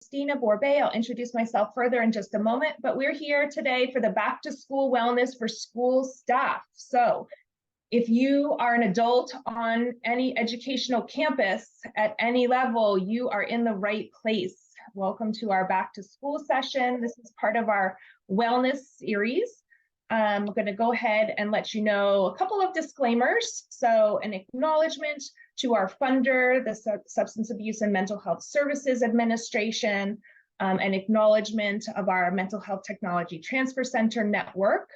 Christina Borbet. I'll introduce myself further in just a moment, but we're here today for the Back to School Wellness for School Staff. So if you are an adult on any educational campus at any level, you are in the right place. Welcome to our Back to School session. This is part of our wellness series. I'm going to go ahead and let you know a couple of disclaimers. So an acknowledgement to our funder, the Substance Abuse and Mental Health Services Administration, an acknowledgement of our Mental Health Technology Transfer Center network.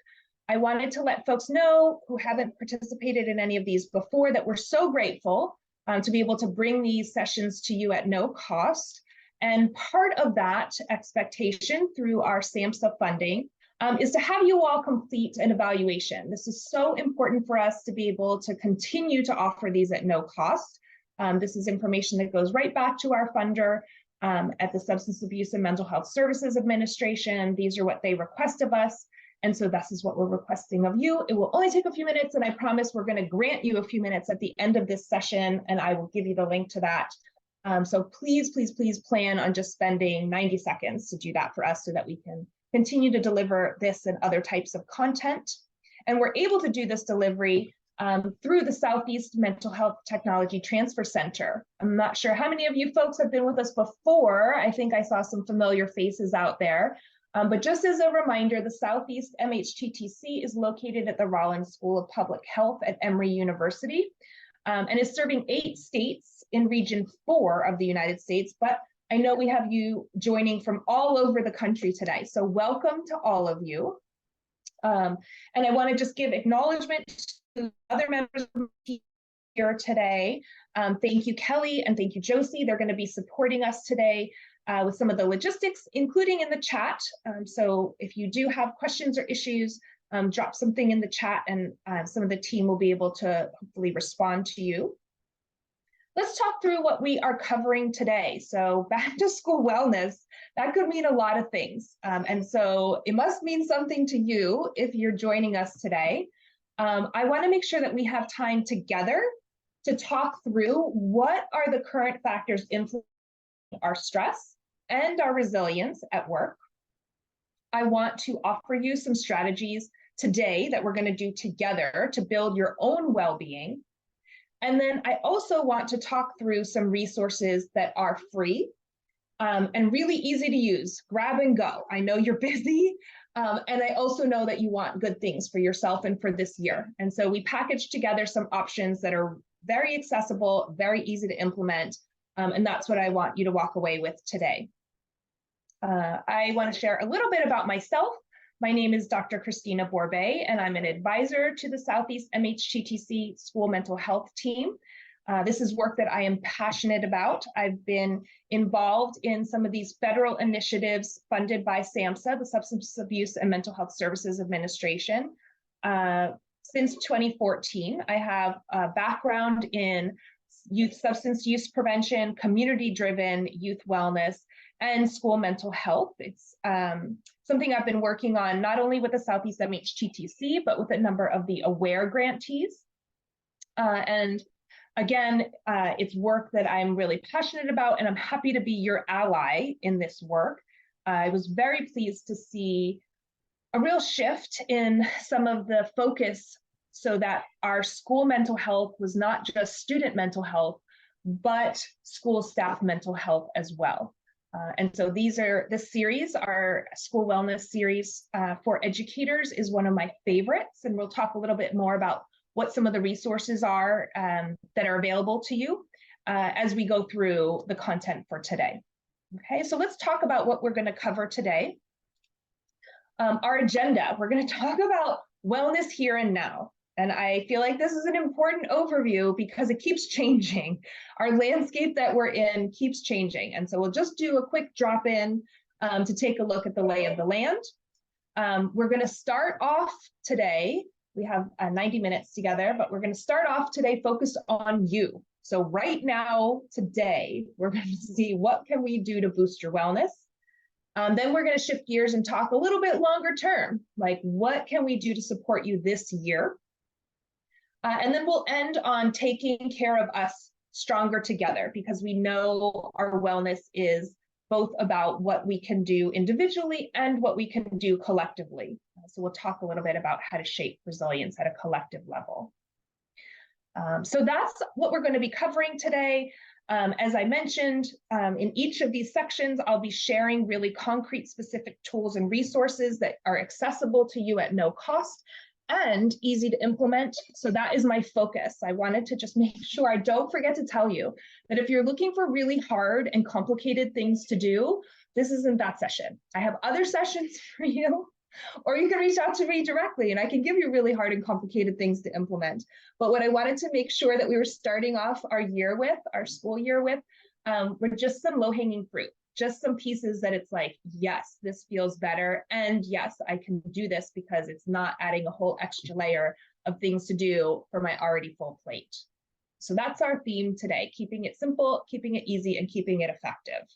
I wanted to let folks know who haven't participated in any of these before that we're so grateful to be able to bring these sessions to you at no cost. And part of that expectation through our SAMHSA funding is to have you all complete an evaluation. This is so important for us to be able to continue to offer these at no cost. This is information that goes right back to our funder at the Substance Abuse and Mental Health Services Administration. These are what they request of us. And so this is what we're requesting of you. It will only take a few minutes, and I promise we're going to grant you a few minutes at the end of this session, and I will give you the link to that. So please, please, please plan on just spending 90 seconds to do that for us so that we can continue to deliver this and other types of content. And we're able to do this delivery through the Southeast Mental Health Technology Transfer Center. I'm not sure how many of you folks have been with us before. I think I saw some familiar faces out there. But just as a reminder, the Southeast MHTTC is located at the Rollins School of Public Health at Emory University and is serving 8 states in Region 4 of the United States. But I know we have you joining from all over the country today. So welcome to all of you. And I want to just give acknowledgement to other members of the team here today. Thank you, Kelly, and thank you, Josie. They're going to be supporting us today with some of the logistics, including in the chat. So if you do have questions or issues, drop something in the chat and some of the team will be able to hopefully respond to you. Let's talk through what we are covering today. So back to school wellness, that could mean a lot of things. And so it must mean something to you if you're joining us today. I want to make sure that we have time together to talk through what are the current factors influencing our stress and our resilience at work. I want to offer you some strategies today that we're going to do together to build your own well-being. And then I also want to talk through some resources that are free and really easy to use. Grab and go. I know you're busy, and I also know that you want good things for yourself and for this year. And so we packaged together some options that are very accessible, very easy to implement, and that's what I want you to walk away with today. I want to share a little bit about myself. My name is Dr. Christina Borbet, and I'm an advisor to the Southeast MHTTC School Mental Health Team. This is work that I am passionate about. I've been involved in some of these federal initiatives funded by SAMHSA, the Substance Abuse and Mental Health Services Administration. Since 2014, I have a background in youth substance use prevention, community-driven youth wellness, and school mental health. It's something I've been working on not only with the Southeast MHTTC, but with a number of the AWARE grantees. And again, it's work that I'm really passionate about, and I'm happy to be your ally in this work. I was very pleased to see a real shift in some of the focus so that our school mental health was not just student mental health, but school staff mental health as well. And so this series, our school wellness series for educators, is one of my favorites. And we'll talk a little bit more about what some of the resources are that are available to you as we go through the content for today. Okay, so let's talk about what we're going to cover today. Our agenda, we're going to talk about wellness here and now. And I feel like this is an important overview because it keeps changing. Our landscape that we're in keeps changing. And so we'll just do a quick drop in to take a look at the lay of the land. We're going to start off today. We have 90 minutes together, but we're going to start off today focused on you. So right now, today, we're going to see what can we do to boost your wellness. Then we're going to shift gears and talk a little bit longer term, like what can we do to support you this year? And then we'll end on taking care of us stronger together, because we know our wellness is both about what we can do individually and what we can do collectively. So we'll talk a little bit about how to shape resilience at a collective level. So that's what we're going to be covering today. As I mentioned, in each of these sections, I'll be sharing really concrete, specific tools and resources that are accessible to you at no cost and easy to implement. So that is my focus. I wanted to just make sure I don't forget to tell you that if you're looking for really hard and complicated things to do, this isn't that session. I have other sessions for you, or you can reach out to me directly and I can give you really hard and complicated things to implement. But what I wanted to make sure that we were starting off our year with, our school year with, were just some low-hanging fruit, just some pieces that it's like, yes, this feels better. And yes, I can do this because it's not adding a whole extra layer of things to do for my already full plate. So that's our theme today, keeping it simple, keeping it easy, and keeping it effective.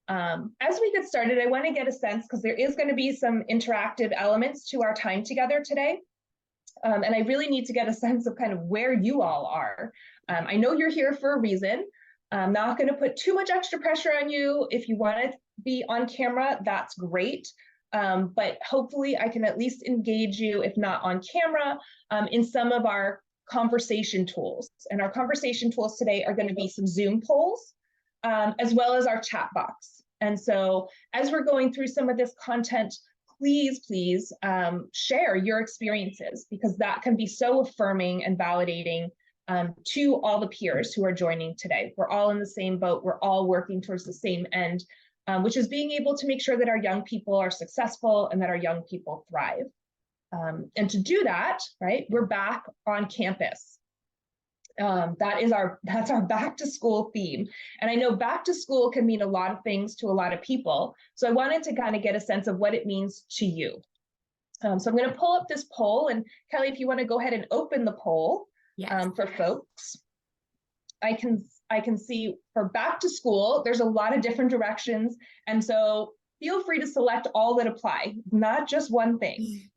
As we get started, I want to get a sense, because there is going to be some interactive elements to our time together today. And I really need to get a sense of kind of where you all are. I know you're here for a reason. I'm not going to put too much extra pressure on you. If you want to be on camera, that's great. But hopefully I can at least engage you, if not on camera, in some of our conversation tools. And our conversation tools today are going to be some Zoom polls, as well as our chat box. And so as we're going through some of this content, please share your experiences, because that can be so affirming and validating to all the peers who are joining today. We're all in the same boat. We're all working towards the same end, which is being able to make sure that our young people are successful and that our young people thrive. And to do that, right, we're back on campus. That's our back to school theme. And I know back to school can mean a lot of things to a lot of people. So I wanted to kind of get a sense of what it means to you. So I'm going to pull up this poll, and Kelly, if you want to go ahead and open the poll. Yes. For folks. I can see for back to school, there's a lot of different directions. And so feel free to select all that apply, not just one thing.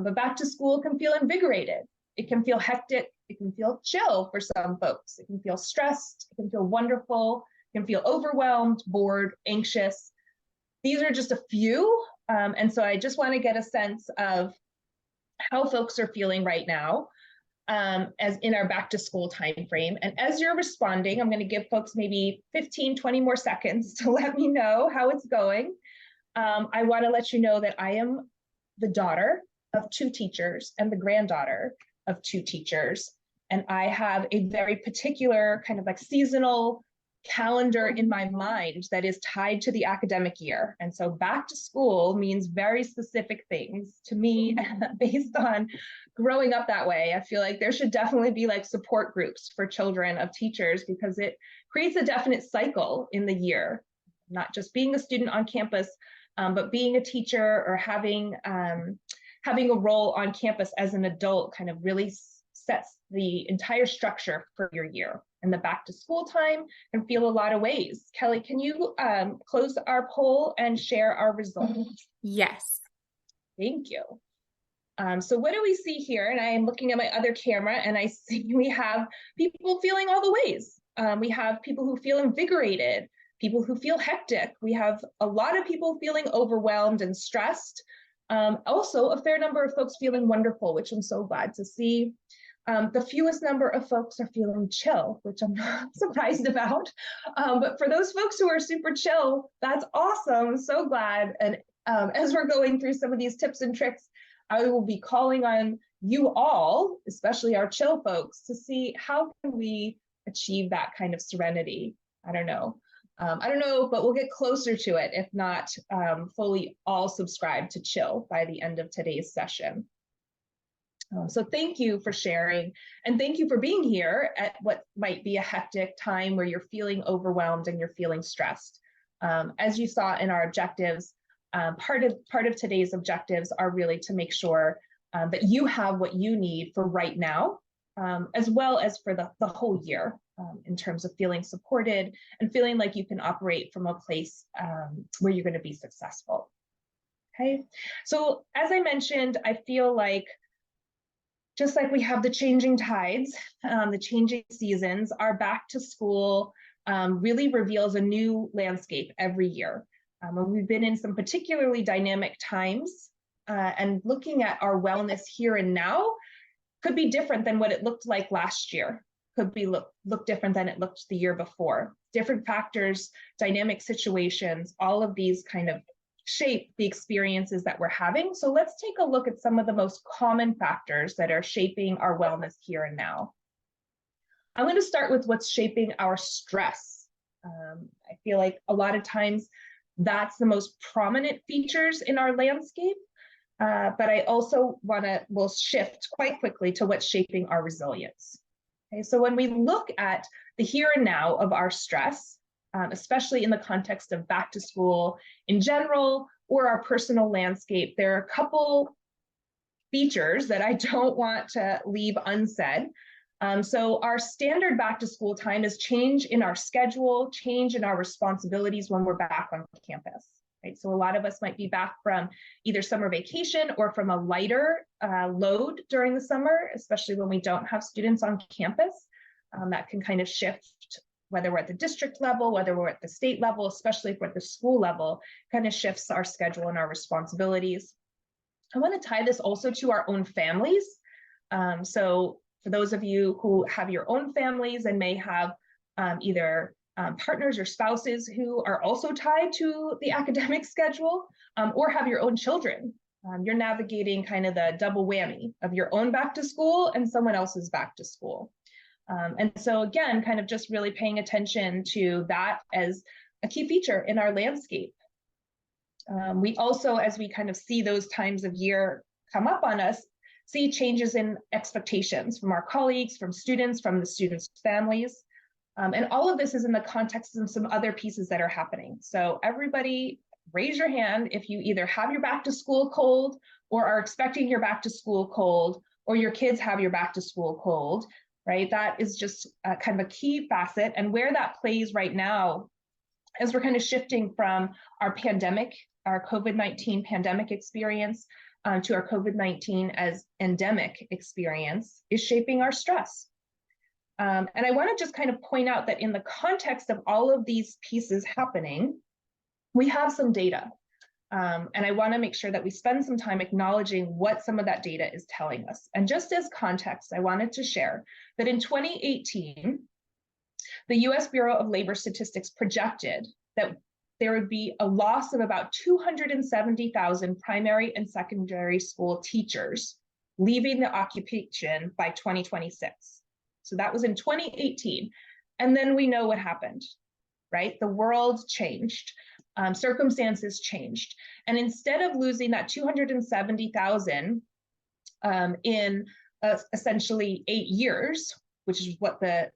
But back to school can feel invigorated. It can feel hectic. It can feel chill for some folks. It can feel stressed. It can feel wonderful. It can feel overwhelmed, bored, anxious. These are just a few. And so I just want to get a sense of how folks are feeling right now, as in our back to school timeframe. And as you're responding, I'm going to give folks maybe 15, 20 more seconds to let me know how it's going. I want to let you know that I am the daughter of 2 teachers and the granddaughter of 2 teachers. And I have a very particular kind of like seasonal calendar in my mind that is tied to the academic year. And so back to school means very specific things to me based on growing up that way. I feel like there should definitely be like support groups for children of teachers, because it creates a definite cycle in the year, not just being a student on campus, but being a teacher or having a role on campus as an adult kind of really sets the entire structure for your year. And the back to school time can feel a lot of ways. Kelly, can you close our poll and share our results? Yes. Thank you. So what do we see here? And I am looking at my other camera and I see we have people feeling all the ways. We have people who feel invigorated, people who feel hectic. We have a lot of people feeling overwhelmed and stressed. Also, a fair number of folks feeling wonderful, which I'm so glad to see. The fewest number of folks are feeling chill, which I'm not surprised about. But for those folks who are super chill, that's awesome. So glad. And as we're going through some of these tips and tricks, I will be calling on you all, especially our chill folks, to see how can we achieve that kind of serenity. I don't know, but we'll get closer to it, if not fully all subscribed to chill by the end of today's session. So thank you for sharing, and thank you for being here at what might be a hectic time where you're feeling overwhelmed and you're feeling stressed. As you saw in our objectives, part of today's objectives are really to make sure that you have what you need for right now, as well as for the whole year, in terms of feeling supported and feeling like you can operate from a place where you're going to be successful. Okay, so as I mentioned, I feel like just like we have the changing tides, the changing seasons, our back to school really reveals a new landscape every year. And we've been in some particularly dynamic times, and looking at our wellness here and now could be different than what it looked like last year, could be look different than it looked the year before. Different factors, dynamic situations, all of these kind of shape the experiences that we're having. So let's take a look at some of the most common factors that are shaping our wellness here and now. I'm going to start with what's shaping our stress. I feel like a lot of times that's the most prominent features in our landscape, but I also will shift quite quickly to what's shaping our resilience. Okay, so when we look at the here and now of our stress, especially in the context of back to school in general, or our personal landscape, there are a couple features that I don't want to leave unsaid. So our standard back to school time is change in our schedule, change in our responsibilities when we're back on campus. Right? So a lot of us might be back from either summer vacation or from a lighter load during the summer, especially when we don't have students on campus. That can kind of shift, whether we're at the district level, whether we're at the state level, especially if we're at the school level, kind of shifts our schedule and our responsibilities. I want to tie this also to our own families. So for those of you who have your own families and may have either partners or spouses who are also tied to the academic schedule, or have your own children, you're navigating kind of the double whammy of your own back to school and someone else's back to school. And so again, kind of just really paying attention to that as a key feature in our landscape. We also, as we kind of see those times of year come up on us, see changes in expectations from our colleagues, from students, from the students' families. And all of this is in the context of some other pieces that are happening. So everybody raise your hand if you either have your back to school cold or are expecting your back to school cold, or your kids have your back to school cold, right? That is just kind of a key facet. And where that plays right now, as we're kind of shifting from our pandemic, our COVID-19 pandemic experience to our COVID-19 as endemic experience, is shaping our stress. And I want to just kind of point out that in the context of all of these pieces happening, we have some data. And I want to make sure that we spend some time acknowledging what some of that data is telling us. And just as context, I wanted to share that in 2018, the US Bureau of Labor Statistics projected that there would be a loss of about 270,000 primary and secondary school teachers leaving the occupation by 2026. So that was in 2018. And then we know what happened, right? The world changed, circumstances changed. And instead of losing that 270,000 in essentially 8 years, which is what the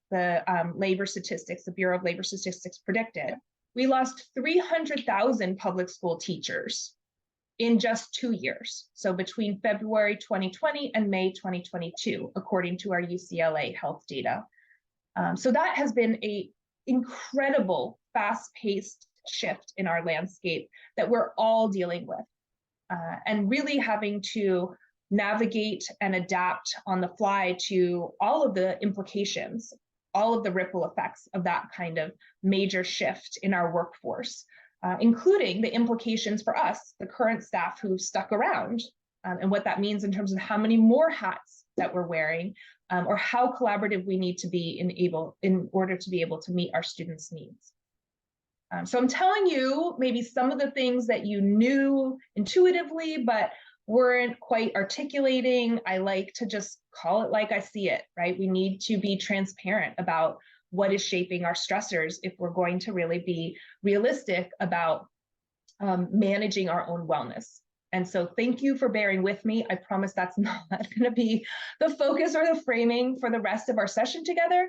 labor statistics, the Bureau of Labor Statistics predicted, we lost 300,000 public school teachers in just 2 years. So between February 2020 and May 2022, according to our UCLA health data. So that has been an incredible, fast-paced shift in our landscape that we're all dealing with, and really having to navigate and adapt on the fly to all of the implications, all of the ripple effects of that kind of major shift in our workforce, including the implications for us, the current staff who stuck around, and what that means in terms of how many more hats that we're wearing, or how collaborative we need to be in order to be able to meet our students' needs. So I'm telling you maybe some of the things that you knew intuitively, but weren't quite articulating. I like to just call it like I see it, right? We need to be transparent about what is shaping our stressors if we're going to really be realistic about managing our own wellness. And so thank you for bearing with me. I promise that's not going to be the focus or the framing for the rest of our session together.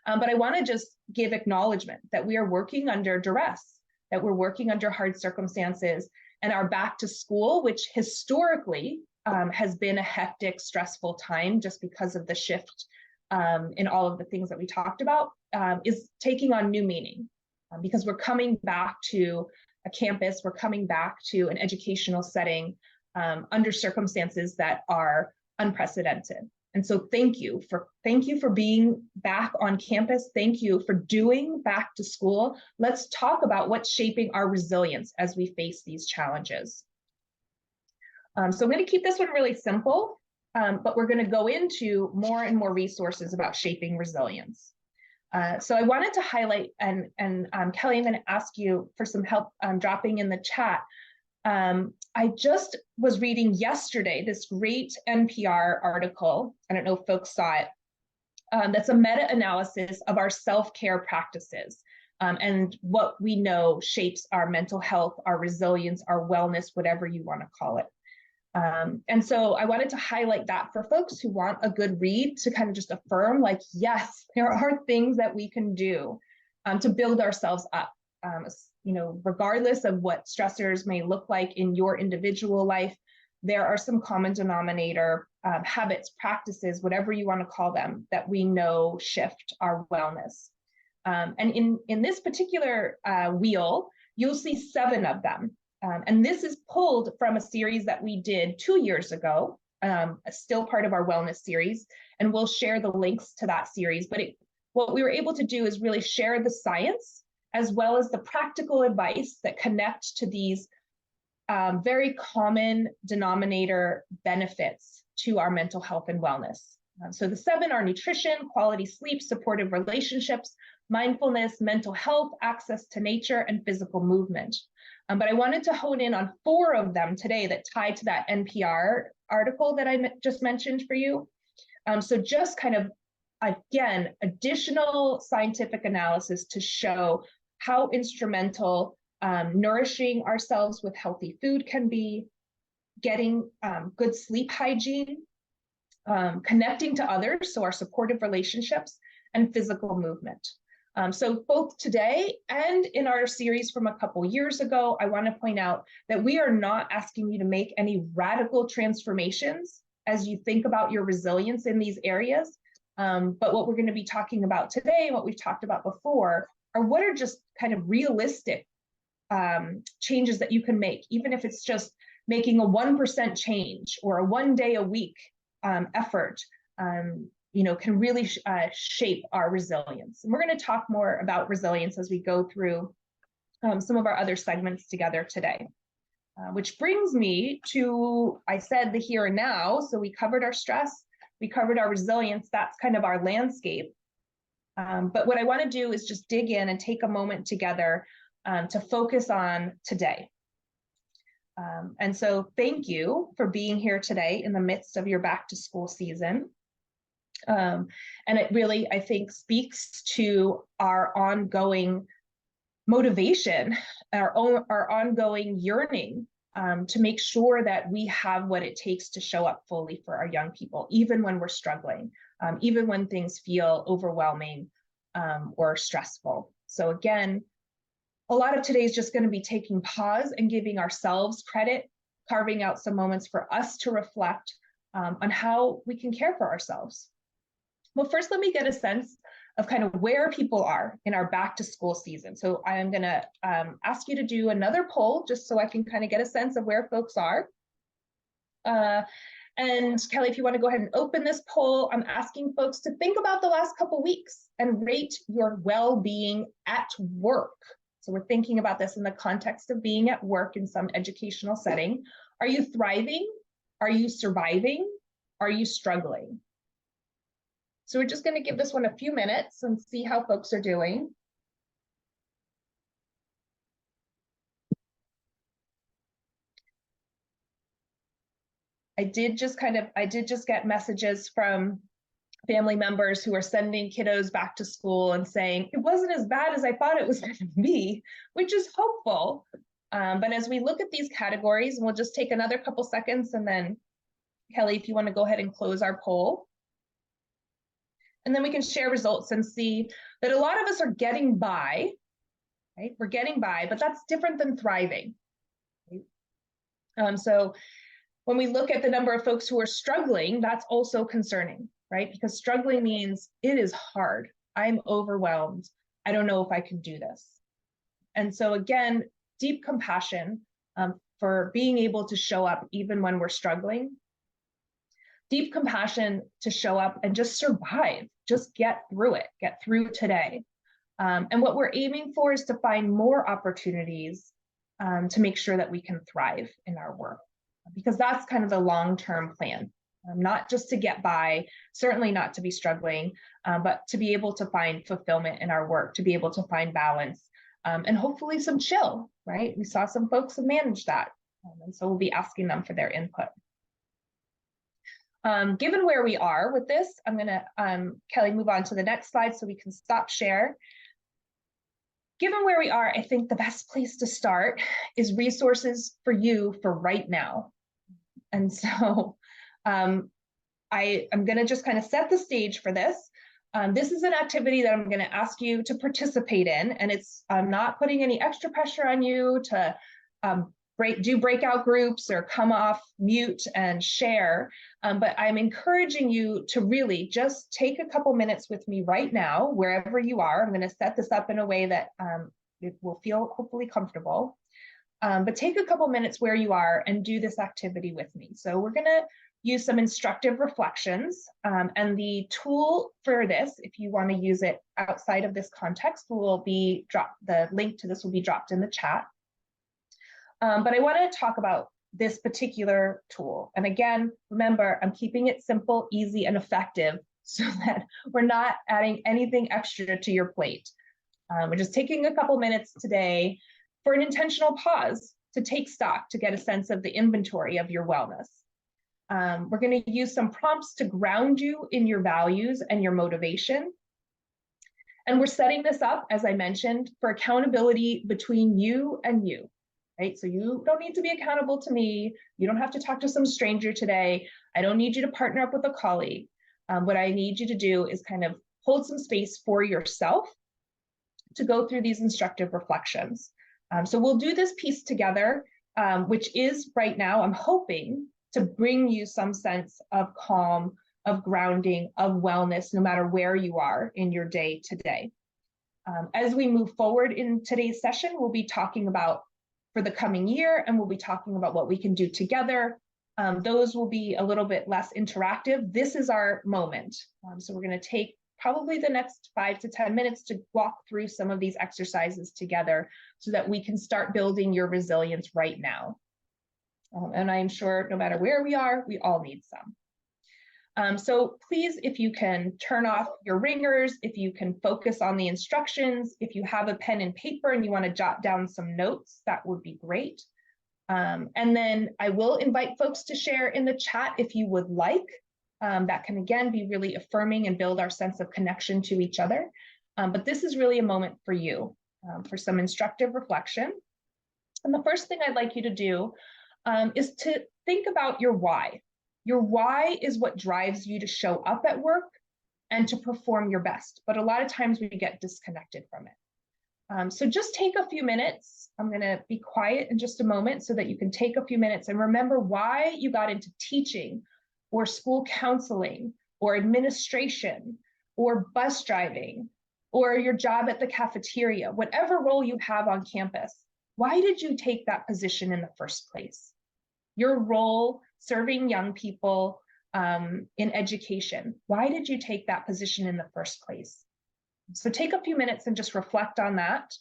But I want to just give acknowledgement that we are working under duress, that we're working under hard circumstances, and our back to school, which historically has been a hectic, stressful time just because of the shift in all of the things that we talked about, is taking on new meaning because we're coming back to a campus, we're coming back to an educational setting under circumstances that are unprecedented. And so thank you for being back on campus. Thank you for doing back to school. Let's talk about what's shaping our resilience as we face these challenges. So I'm going to keep this one really simple, but we're going to go into more and more resources about shaping resilience. So I wanted to highlight, and Kelly, I'm going to ask you for some help dropping in the chat. I just was reading yesterday this great NPR article. I don't know if folks saw it. That's a meta-analysis of our self-care practices and what we know shapes our mental health, our resilience, our wellness, whatever you want to call it. And so I wanted to highlight that for folks who want a good read to kind of just affirm, like, yes, there are things that we can do to build ourselves up. You know, regardless of what stressors may look like in your individual life, there are some common denominator habits, practices, whatever you want to call them, that we know shift our wellness. And in this particular wheel, you'll see 7 of them. And this is pulled from a series that we did 2 years ago, still part of our wellness series, and we'll share the links to that series. But what we were able to do is really share the science as well as the practical advice that connect to these very common denominator benefits to our mental health and wellness. So the 7 are nutrition, quality sleep, supportive relationships, mindfulness, mental health, access to nature, and physical movement. But I wanted to hone in on 4 of them today that tie to that NPR article that I just mentioned for you. So just kind of, again, additional scientific analysis to show how instrumental nourishing ourselves with healthy food can be, getting good sleep hygiene, connecting to others, so our supportive relationships, and physical movement. So both today and in our series from a couple years ago, I want to point out that we are not asking you to make any radical transformations as you think about your resilience in these areas. But what we're going to be talking about today, what we've talked about before, are what are just kind of realistic changes that you can make, even if it's just making a 1% change or a 1 day a week effort, you know, can really shape our resilience. And we're going to talk more about resilience as we go through some of our other segments together today. Which brings me to, I said, the here and now. So we covered our stress, we covered our resilience. That's kind of our landscape. But what I want to do is just dig in and take a moment together to focus on today. And so thank you for being here today in the midst of your back to school season. And it really, I think, speaks to our ongoing motivation, our ongoing yearning to make sure that we have what it takes to show up fully for our young people, even when we're struggling, even when things feel overwhelming or stressful. So again, a lot of today is just going to be taking pause and giving ourselves credit, carving out some moments for us to reflect on how we can care for ourselves. Well, first, let me get a sense of kind of where people are in our back to school season. So I am going to ask you to do another poll just so I can kind of get a sense of where folks are. And Kelly, if you want to go ahead and open this poll, I'm asking folks to think about the last couple weeks and rate your well-being at work. So we're thinking about this in the context of being at work in some educational setting. Are you thriving? Are you surviving? Are you struggling? So we're just going to give this one a few minutes and see how folks are doing. I did just get messages from family members who are sending kiddos back to school and saying, it wasn't as bad as I thought it was going to be, which is hopeful. But as we look at these categories, and we'll just take another couple seconds, and then Kelly, if you want to go ahead and close our poll. And then we can share results and see that a lot of us are getting by, right? We're getting by, but that's different than thriving. Right? So when we look at the number of folks who are struggling, that's also concerning, right? Because struggling means it is hard. I'm overwhelmed. I don't know if I can do this. And so again, deep compassion for being able to show up even when we're struggling. deep compassion to show up and just survive, just get through it, get through today. And what we're aiming for is to find more opportunities to make sure that we can thrive in our work, because that's kind of the long-term plan, not just to get by, certainly not to be struggling, but to be able to find fulfillment in our work, to be able to find balance, and hopefully some chill, right? We saw some folks have managed that, and so we'll be asking them for their input. Given where we are with this, I'm gonna, Kelly, move on to the next slide so we can stop share. Given where we are, I think the best place to start is resources for you for right now. And so I'm going to just kind of set the stage for this. This is an activity that I'm going to ask you to participate in, and I'm not putting any extra pressure on you to do breakout groups or come off mute and share, but I'm encouraging you to really just take a couple minutes with me right now, wherever you are. I'm going to set this up in a way that it will feel hopefully comfortable, but take a couple minutes where you are and do this activity with me. So we're going to use some instructive reflections, and the tool for this, if you want to use it outside of this context, the link to this will be dropped in the chat. But I want to talk about this particular tool. And again, remember, I'm keeping it simple, easy, and effective so that we're not adding anything extra to your plate. We're just taking a couple minutes today for an intentional pause to take stock, to get a sense of the inventory of your wellness. We're going to use some prompts to ground you in your values and your motivation. And we're setting this up, as I mentioned, for accountability between you and you. Right? So you don't need to be accountable to me. You don't have to talk to some stranger today. I don't need you to partner up with a colleague. What I need you to do is kind of hold some space for yourself to go through these instructive reflections. So we'll do this piece together, which is right now, I'm hoping, to bring you some sense of calm, of grounding, of wellness, no matter where you are in your day today. As we move forward in today's session, we'll be talking about for the coming year, and we'll be talking about what we can do together. Those will be a little bit less interactive. This is our moment. So we're going to take probably the next 5 to 10 minutes to walk through some of these exercises together so that we can start building your resilience right now. And I'm sure no matter where we are, we all need some. So please, if you can turn off your ringers, if you can focus on the instructions, if you have a pen and paper and you want to jot down some notes, that would be great. And then I will invite folks to share in the chat if you would like. That can, again, be really affirming and build our sense of connection to each other. But this is really a moment for you, for some instructive reflection. And the first thing I'd like you to do is to think about your why. Your why is what drives you to show up at work and to perform your best. But a lot of times we get disconnected from it. So just take a few minutes. I'm going to be quiet in just a moment so that you can take a few minutes and remember why you got into teaching or school counseling or administration or bus driving or your job at the cafeteria, whatever role you have on campus. Why did you take that position in the first place? Your role serving young people in education. Why did you take that position in the first place? So take a few minutes and just reflect on that.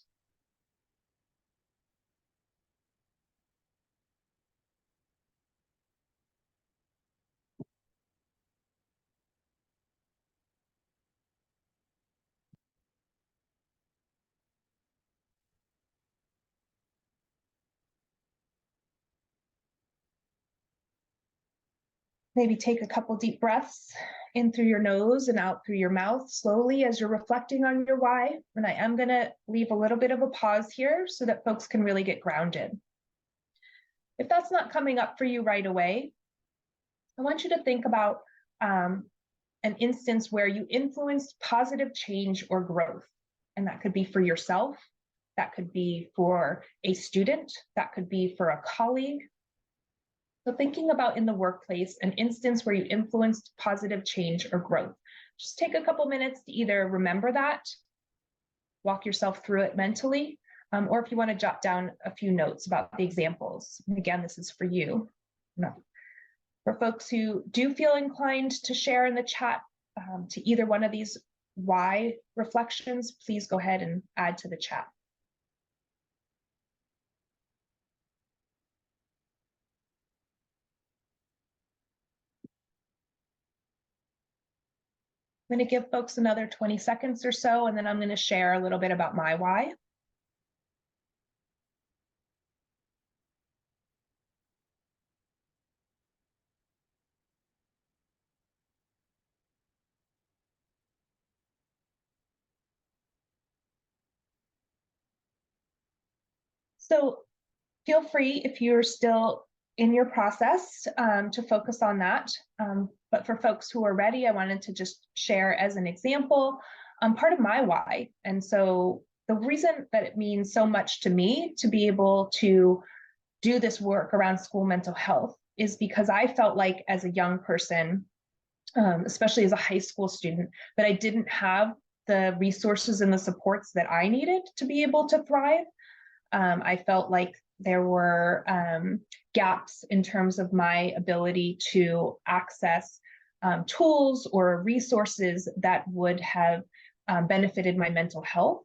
Maybe take a couple deep breaths in through your nose and out through your mouth slowly as you're reflecting on your why. And I am going to leave a little bit of a pause here so that folks can really get grounded. If that's not coming up for you right away, I want you to think about an instance where you influenced positive change or growth. And that could be for yourself, that could be for a student, that could be for a colleague. So thinking about in the workplace, an instance where you influenced positive change or growth. Just take a couple minutes to either remember that, walk yourself through it mentally, or if you want to jot down a few notes about the examples. And again, this is for you, no, For folks who do feel inclined to share in the chat to either one of these why reflections, please go ahead and add to the chat. I'm going to give folks another 20 seconds or so, and then I'm going to share a little bit about my why. So feel free, if you're still in your process, to focus on that. But for folks who are ready, I wanted to just share as an example part of my why. And so the reason that it means so much to me to be able to do this work around school mental health is because I felt like as a young person, especially as a high school student, that I didn't have the resources and the supports that I needed to be able to thrive. I felt like there were gaps in terms of my ability to access tools or resources that would have benefited my mental health.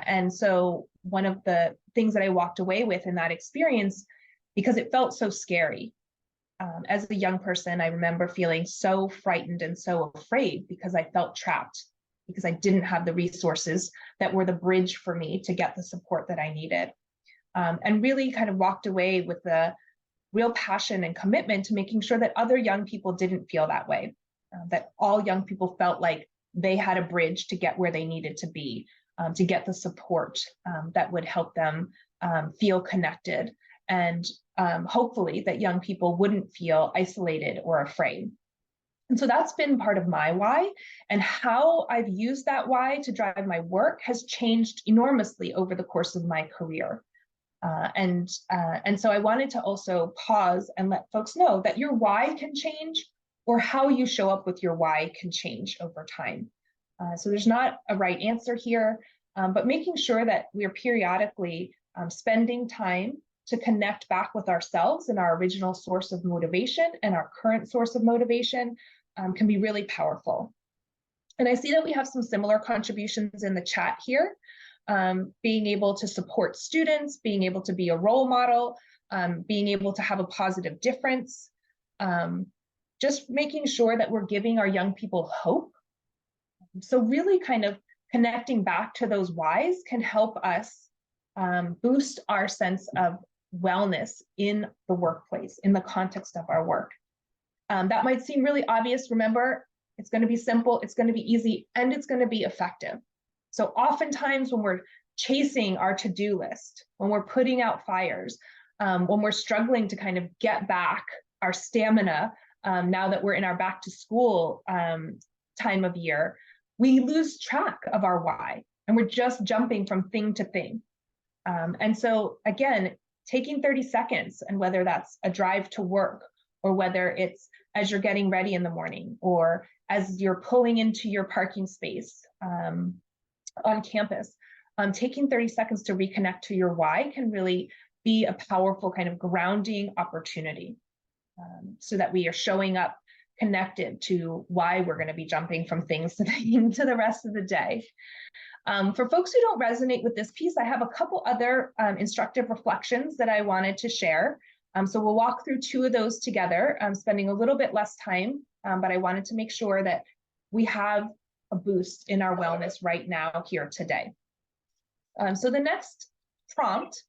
And so one of the things that I walked away with in that experience, because it felt so scary. As a young person, I remember feeling so frightened and so afraid because I felt trapped, because I didn't have the resources that were the bridge for me to get the support that I needed. And really kind of walked away with a real passion and commitment to making sure that other young people didn't feel that way, that all young people felt like they had a bridge to get where they needed to be, to get the support that would help them feel connected, and hopefully that young people wouldn't feel isolated or afraid. And so that's been part of my why, and how I've used that why to drive my work has changed enormously over the course of my career. And so I wanted to also pause and let folks know that your why can change, or how you show up with your why can change over time. So there's not a right answer here, but making sure that we're periodically spending time to connect back with ourselves and our original source of motivation and our current source of motivation can be really powerful. And I see that we have some similar contributions in the chat here. Being able to support students, being able to be a role model, being able to have a positive difference, just making sure that we're giving our young people hope. So really kind of connecting back to those whys can help us boost our sense of wellness in the workplace, in the context of our work. That might seem really obvious. Remember, it's going to be simple, it's going to be easy, and it's going to be effective. So oftentimes when we're chasing our to-do list, when we're putting out fires, when we're struggling to kind of get back our stamina, now that we're in our back to school time of year, we lose track of our why, and we're just jumping from thing to thing. And so again, taking 30 seconds, and whether that's a drive to work, or whether it's as you're getting ready in the morning, or as you're pulling into your parking space on campus, taking 30 seconds to reconnect to your why can really be a powerful kind of grounding opportunity, so that we are showing up connected to why we're going to be jumping from things to to the rest of the day. For folks who don't resonate with this piece, I have a couple other instructive reflections that I wanted to share. So we'll walk through two of those together, spending a little bit less time, but I wanted to make sure that we have a boost in our wellness right now here today. So the next prompt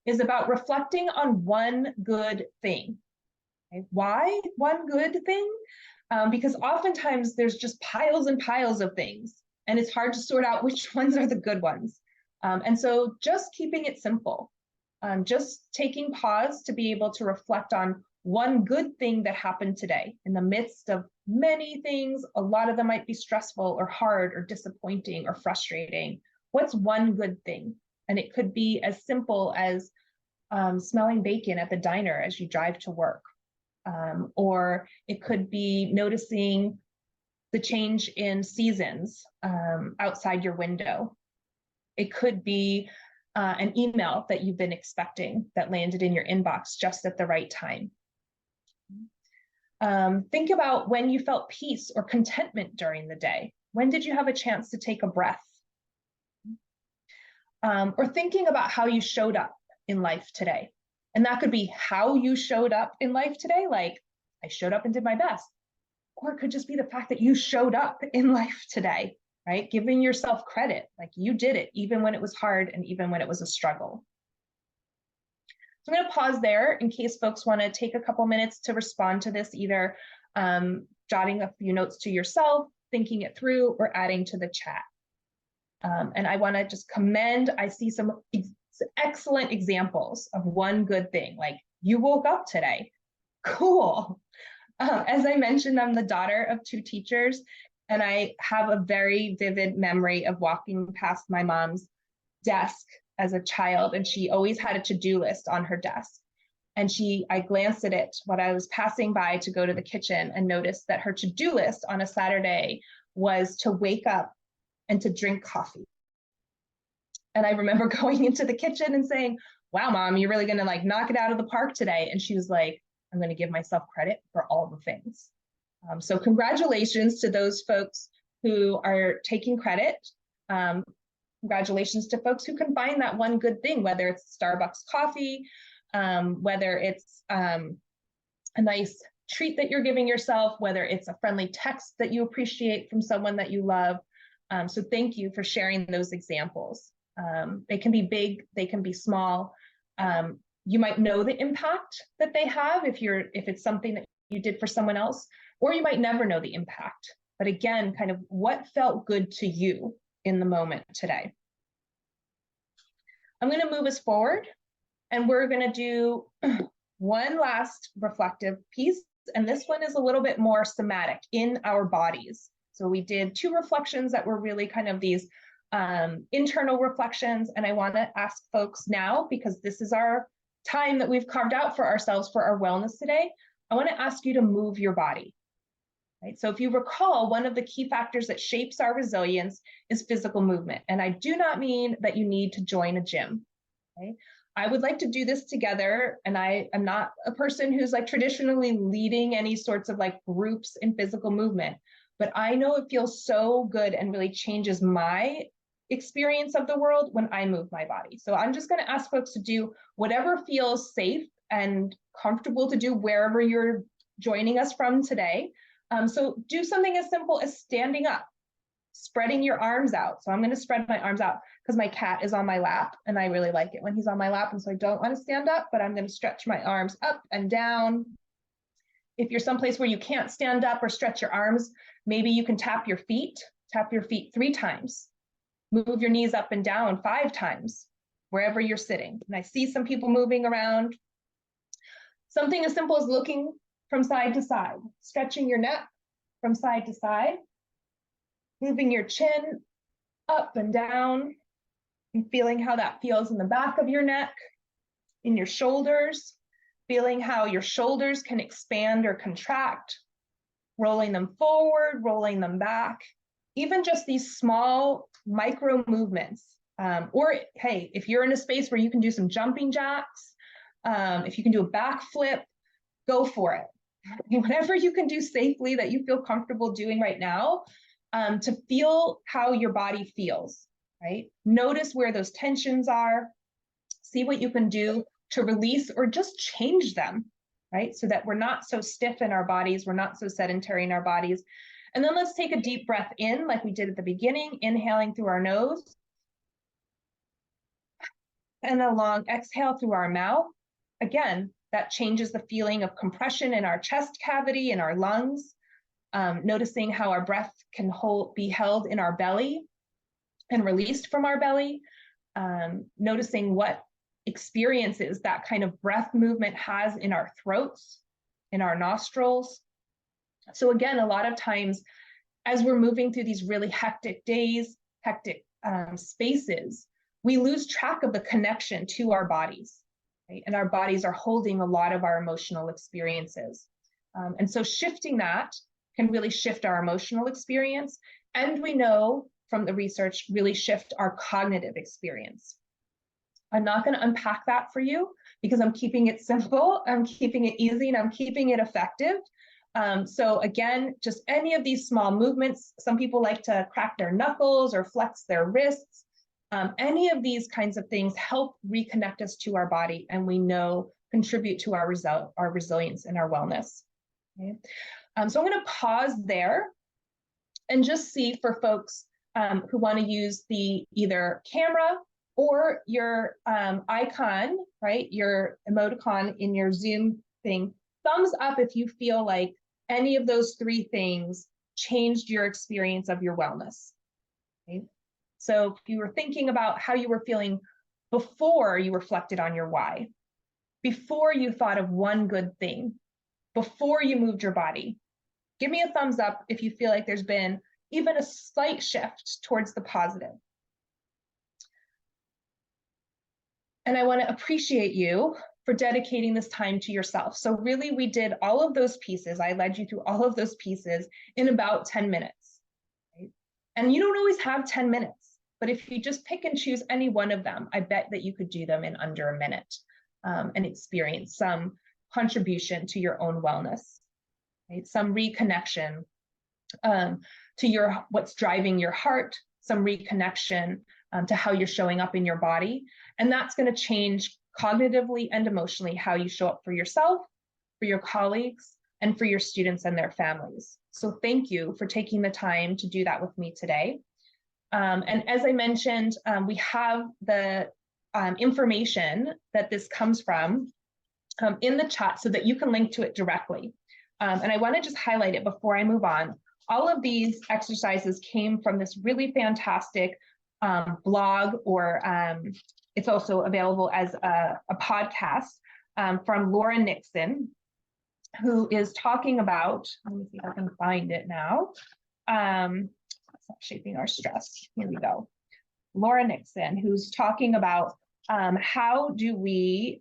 is about reflecting on one good thing. Okay, why one good thing? Because oftentimes there's just piles and piles of things, and it's hard to sort out which ones are the good ones. And so just keeping it simple, just taking pause to be able to reflect on one good thing that happened today in the midst of many things. A lot of them might be stressful or hard or disappointing or frustrating. What's one good thing? And it could be as simple as smelling bacon at the diner as you drive to work. Or it could be noticing the change in seasons outside your window. It could be an email that you've been expecting that landed in your inbox just at the right time. Think about when you felt peace or contentment during the day. When did you have a chance to take a breath? Or thinking about how you showed up in life today. And that could be how you showed up in life today, like I showed up and did my best. Or it could just be the fact that you showed up in life today, right? Giving yourself credit, like you did it, even when it was hard and even when it was a struggle. So I'm going to pause there in case folks want to take a couple minutes to respond to this, either jotting a few notes to yourself, thinking it through, or adding to the chat. And I want to just commend, I see some excellent examples of one good thing, like you woke up today. Cool. As I mentioned, I'm the daughter of 2 teachers, and I have a very vivid memory of walking past my mom's desk as a child, and she always had a to-do list on her desk. And I glanced at it when I was passing by to go to the kitchen and noticed that her to-do list on a Saturday was to wake up and to drink coffee. And I remember going into the kitchen and saying, wow, Mom, you're really gonna like knock it out of the park today. And she was like, I'm gonna give myself credit for all the things. So congratulations to those folks who are taking credit. Congratulations to folks who can find that one good thing, whether it's Starbucks coffee, whether it's a nice treat that you're giving yourself, whether it's a friendly text that you appreciate from someone that you love. So thank you for sharing those examples. They can be big, they can be small. You might know the impact that they have if it's something that you did for someone else, or you might never know the impact. But again, kind of what felt good to you in the moment today. I'm going to move us forward, and we're going to do one last reflective piece. And this one is a little bit more somatic in our bodies. So we did 2 reflections that were really kind of these internal reflections. And I want to ask folks now, because this is our time that we've carved out for ourselves for our wellness today, I want to ask you to move your body. Right? So if you recall, one of the key factors that shapes our resilience is physical movement. And I do not mean that you need to join a gym. Okay? I would like to do this together. And I am not a person who's like traditionally leading any sorts of like groups in physical movement, but I know it feels so good and really changes my experience of the world when I move my body. So I'm just going to ask folks to do whatever feels safe and comfortable to do wherever you're joining us from today. So do something as simple as standing up, spreading your arms out. So I'm going to spread my arms out because my cat is on my lap and I really like it when he's on my lap. And so I don't want to stand up, but I'm going to stretch my arms up and down. If you're someplace where you can't stand up or stretch your arms, maybe you can tap your feet 3 times. Move your knees up and down 5 times, wherever you're sitting. And I see some people moving around. Something as simple as looking from side to side, stretching your neck from side to side, moving your chin up and down, and feeling how that feels in the back of your neck, in your shoulders, feeling how your shoulders can expand or contract, rolling them forward, rolling them back, even just these small micro movements. Or hey, if you're in a space where you can do some jumping jacks, if you can do a backflip, go for it. Whatever you can do safely that you feel comfortable doing right now, to feel how your body feels, right? Notice where those tensions are, see what you can do to release or just change them, right? So that we're not so stiff in our bodies, we're not so sedentary in our bodies. And then let's take a deep breath in like we did at the beginning, inhaling through our nose. And a long exhale through our mouth. Again, that changes the feeling of compression in our chest cavity and our lungs. Noticing how our breath can be held in our belly and released from our belly. Noticing what experiences that kind of breath movement has in our throats, in our nostrils. So again, a lot of times as we're moving through these really hectic days, hectic spaces, we lose track of the connection to our bodies, right? And our bodies are holding a lot of our emotional experiences. And so shifting that can really shift our emotional experience. And we know from the research, really shift our cognitive experience. I'm not going to unpack that for you because I'm keeping it simple, I'm keeping it easy, and I'm keeping it effective. So again, just any of these small movements, some people like to crack their knuckles or flex their wrists. Any of these kinds of things help reconnect us to our body, and we know contribute to our resilience and our wellness. Okay? So I'm going to pause there and just see for folks who want to use the either camera or your icon, right, your emoticon in your Zoom thing, thumbs up if you feel like any of those three things changed your experience of your wellness. Okay? So if you were thinking about how you were feeling before you reflected on your why, before you thought of one good thing, before you moved your body, give me a thumbs up if you feel like there's been even a slight shift towards the positive. And I want to appreciate you for dedicating this time to yourself. So really, we did all of those pieces. I led you through all of those pieces in about 10 minutes. Right? And you don't always have 10 minutes, but if you just pick and choose any one of them, I bet that you could do them in under a minute and experience some contribution to your own wellness, right? Some reconnection to what's driving your heart, some reconnection to how you're showing up in your body. And that's going to change cognitively and emotionally how you show up for yourself, for your colleagues, and for your students and their families. So thank you for taking the time to do that with me today. And as I mentioned, we have the information that this comes from in the chat so that you can link to it directly. And I want to just highlight it before I move on. All of these exercises came from this really fantastic blog, or it's also available as a podcast from Laura Nixon, who is talking about, let me see if I can find it now. Shaping our stress. Here we go. Laura Nixon, who's talking about how do we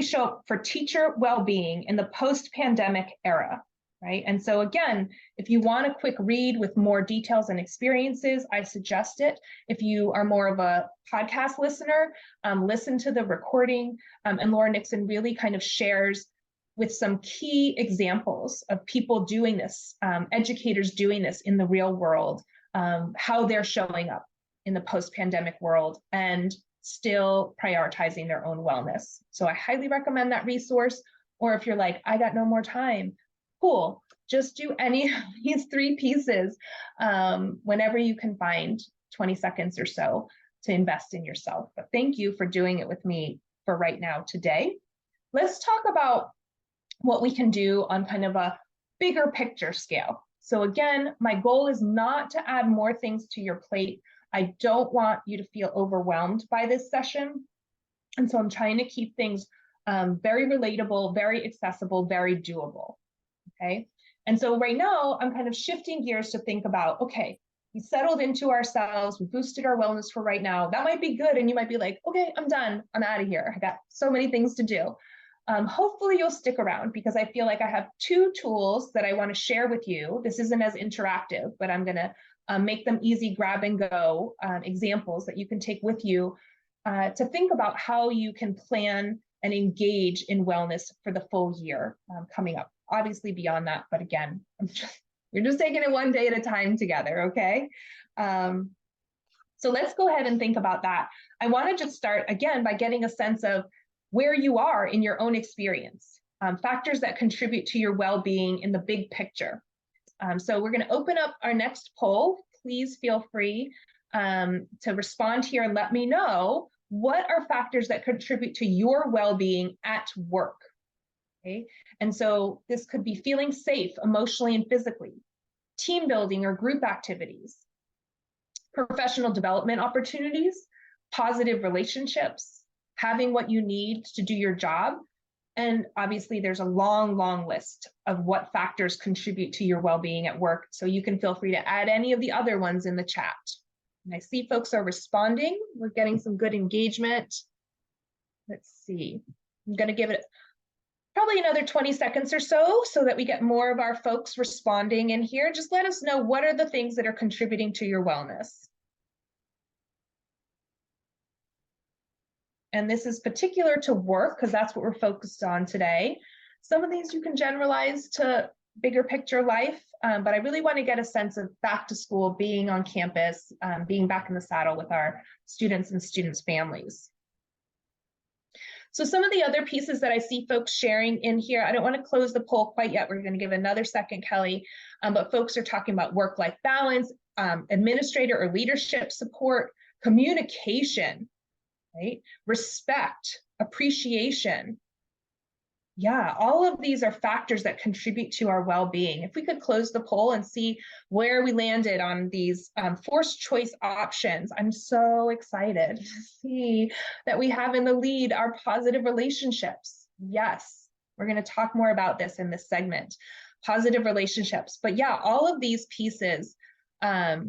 show up for teacher well-being in the post-pandemic era, right? And so again, if you want a quick read with more details and experiences, I suggest it. If you are more of a podcast listener, listen to the recording. And Laura Nixon really kind of shares with some key examples of people doing this, educators doing this in the real world, how they're showing up in the post-pandemic world and still prioritizing their own wellness. So I highly recommend that resource. Or if you're like, I got no more time, cool, just do any of these three pieces whenever you can find 20 seconds or so to invest in yourself. But thank you for doing it with me for right now today. Let's talk about what we can do on kind of a bigger picture scale. So again, my goal is not to add more things to your plate. I don't want you to feel overwhelmed by this session. And so I'm trying to keep things very relatable, very accessible, very doable, okay? And so right now, I'm kind of shifting gears to think about, okay, we settled into ourselves, we boosted our wellness for right now. That might be good, and you might be like, okay, I'm done, I'm out of here. I got so many things to do. Hopefully you'll stick around because I feel like I have two tools that I want to share with you. This isn't as interactive, but I'm going to make them easy grab and go examples that you can take with you to think about how you can plan and engage in wellness for the full year coming up. Obviously beyond that, but again, we're just taking it one day at a time together, okay? So let's go ahead and think about that. I want to just start again by getting a sense of where you are in your own experience, factors that contribute to your well-being in the big picture. So we're going to open up our next poll. Please feel free to respond here and let me know what are factors that contribute to your well-being at work. Okay, and so this could be feeling safe emotionally and physically, team building or group activities, professional development opportunities, positive relationships, having what you need to do your job. And obviously there's a long, long list of what factors contribute to your well-being at work. So you can feel free to add any of the other ones in the chat. And I see folks are responding. We're getting some good engagement. Let's see. I'm going to give it probably another 20 seconds or so that we get more of our folks responding in here. Just let us know what are the things that are contributing to your wellness. And this is particular to work because that's what we're focused on today. Some of these you can generalize to bigger picture life, but I really want to get a sense of back to school, being on campus, being back in the saddle with our students and students' families. So some of the other pieces that I see folks sharing in here, I don't want to close the poll quite yet. We're going to give another second, Kelly, but folks are talking about work-life balance, administrator or leadership support, communication, right? Respect, appreciation. Yeah, all of these are factors that contribute to our well-being. If we could close the poll and see where we landed on these forced choice options, I'm so excited to see that we have in the lead our positive relationships. Yes, we're going to talk more about this in this segment, positive relationships. But yeah, all of these pieces I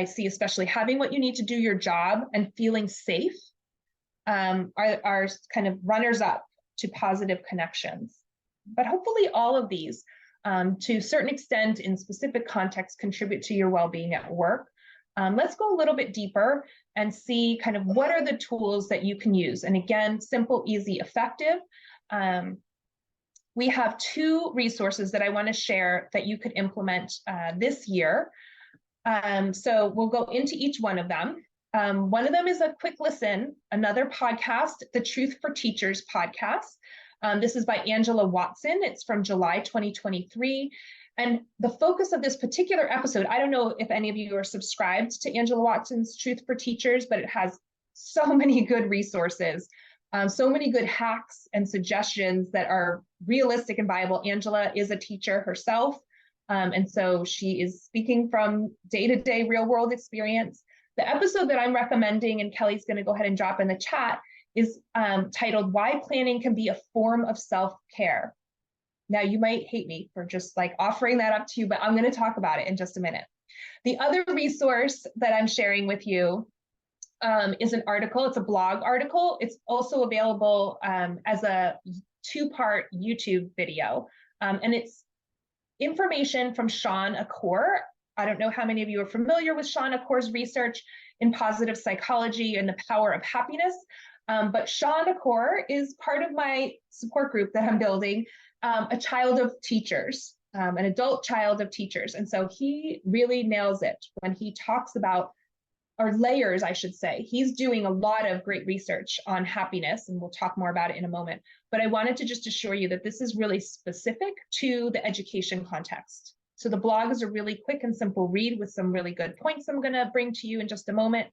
see, especially having what you need to do your job and feeling safe, are kind of runners up to positive connections. But hopefully all of these, to a certain extent in specific contexts, contribute to your well-being at work. Let's go a little bit deeper and see kind of what are the tools that you can use. And again, simple, easy, effective. We have 2 resources that I want to share that you could implement this year. So we'll go into each one of them. One of them is a quick listen, another podcast, the Truth for Teachers podcast. This is by Angela Watson. It's from July 2023. And the focus of this particular episode, I don't know if any of you are subscribed to Angela Watson's Truth for Teachers, but it has so many good resources, so many good hacks and suggestions that are realistic and viable. Angela is a teacher herself. And so she is speaking from day-to-day real-world experience. The episode that I'm recommending, and Kelly's going to go ahead and drop in the chat, is titled Why Planning Can Be a Form of Self-Care. Now, you might hate me for just like offering that up to you, but I'm going to talk about it in just a minute. The other resource that I'm sharing with you is an article. It's a blog article. It's also available as a 2-part YouTube video. And it's information from Sean Akor. I don't know how many of you are familiar with Sean Akor's research in positive psychology and the power of happiness, but Sean Akor is part of my support group that I'm building, a child of teachers, an adult child of teachers. And so he really nails it when he talks about, or layers, I should say. He's doing a lot of great research on happiness, and we'll talk more about it in a moment. But I wanted to just assure you that this is really specific to the education context. So the blog is a really quick and simple read with some really good points I'm going to bring to you in just a moment.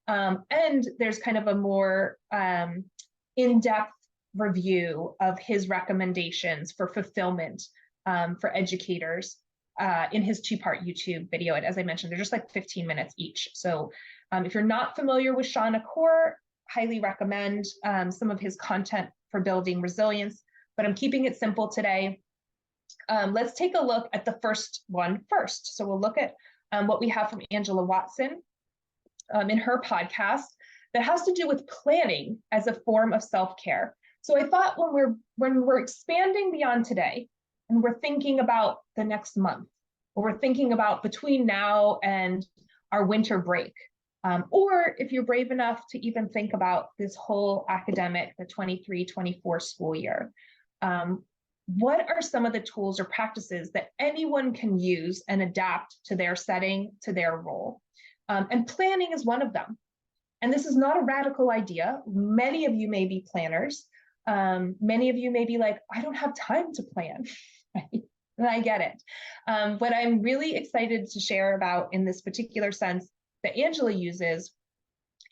And there's kind of a more in-depth review of his recommendations for fulfillment for educators in his 2-part YouTube video. And as I mentioned, they're just like 15 minutes each. So if you're not familiar with Sean Akor, highly recommend some of his content for building resilience, but I'm keeping it simple today. Let's take a look at the first one first. So we'll look at what we have from Angela Watson in her podcast that has to do with planning as a form of self-care. So I thought when we're expanding beyond today and we're thinking about the next month, or we're thinking about between now and our winter break, or if you're brave enough to even think about this whole academic, the 23-24 school year, what are some of the tools or practices that anyone can use and adapt to their setting, to their role? And planning is one of them. And this is not a radical idea. Many of you may be planners. Many of you may be like, I don't have time to plan. Right? And I get it. What I'm really excited to share about in this particular sense that Angela uses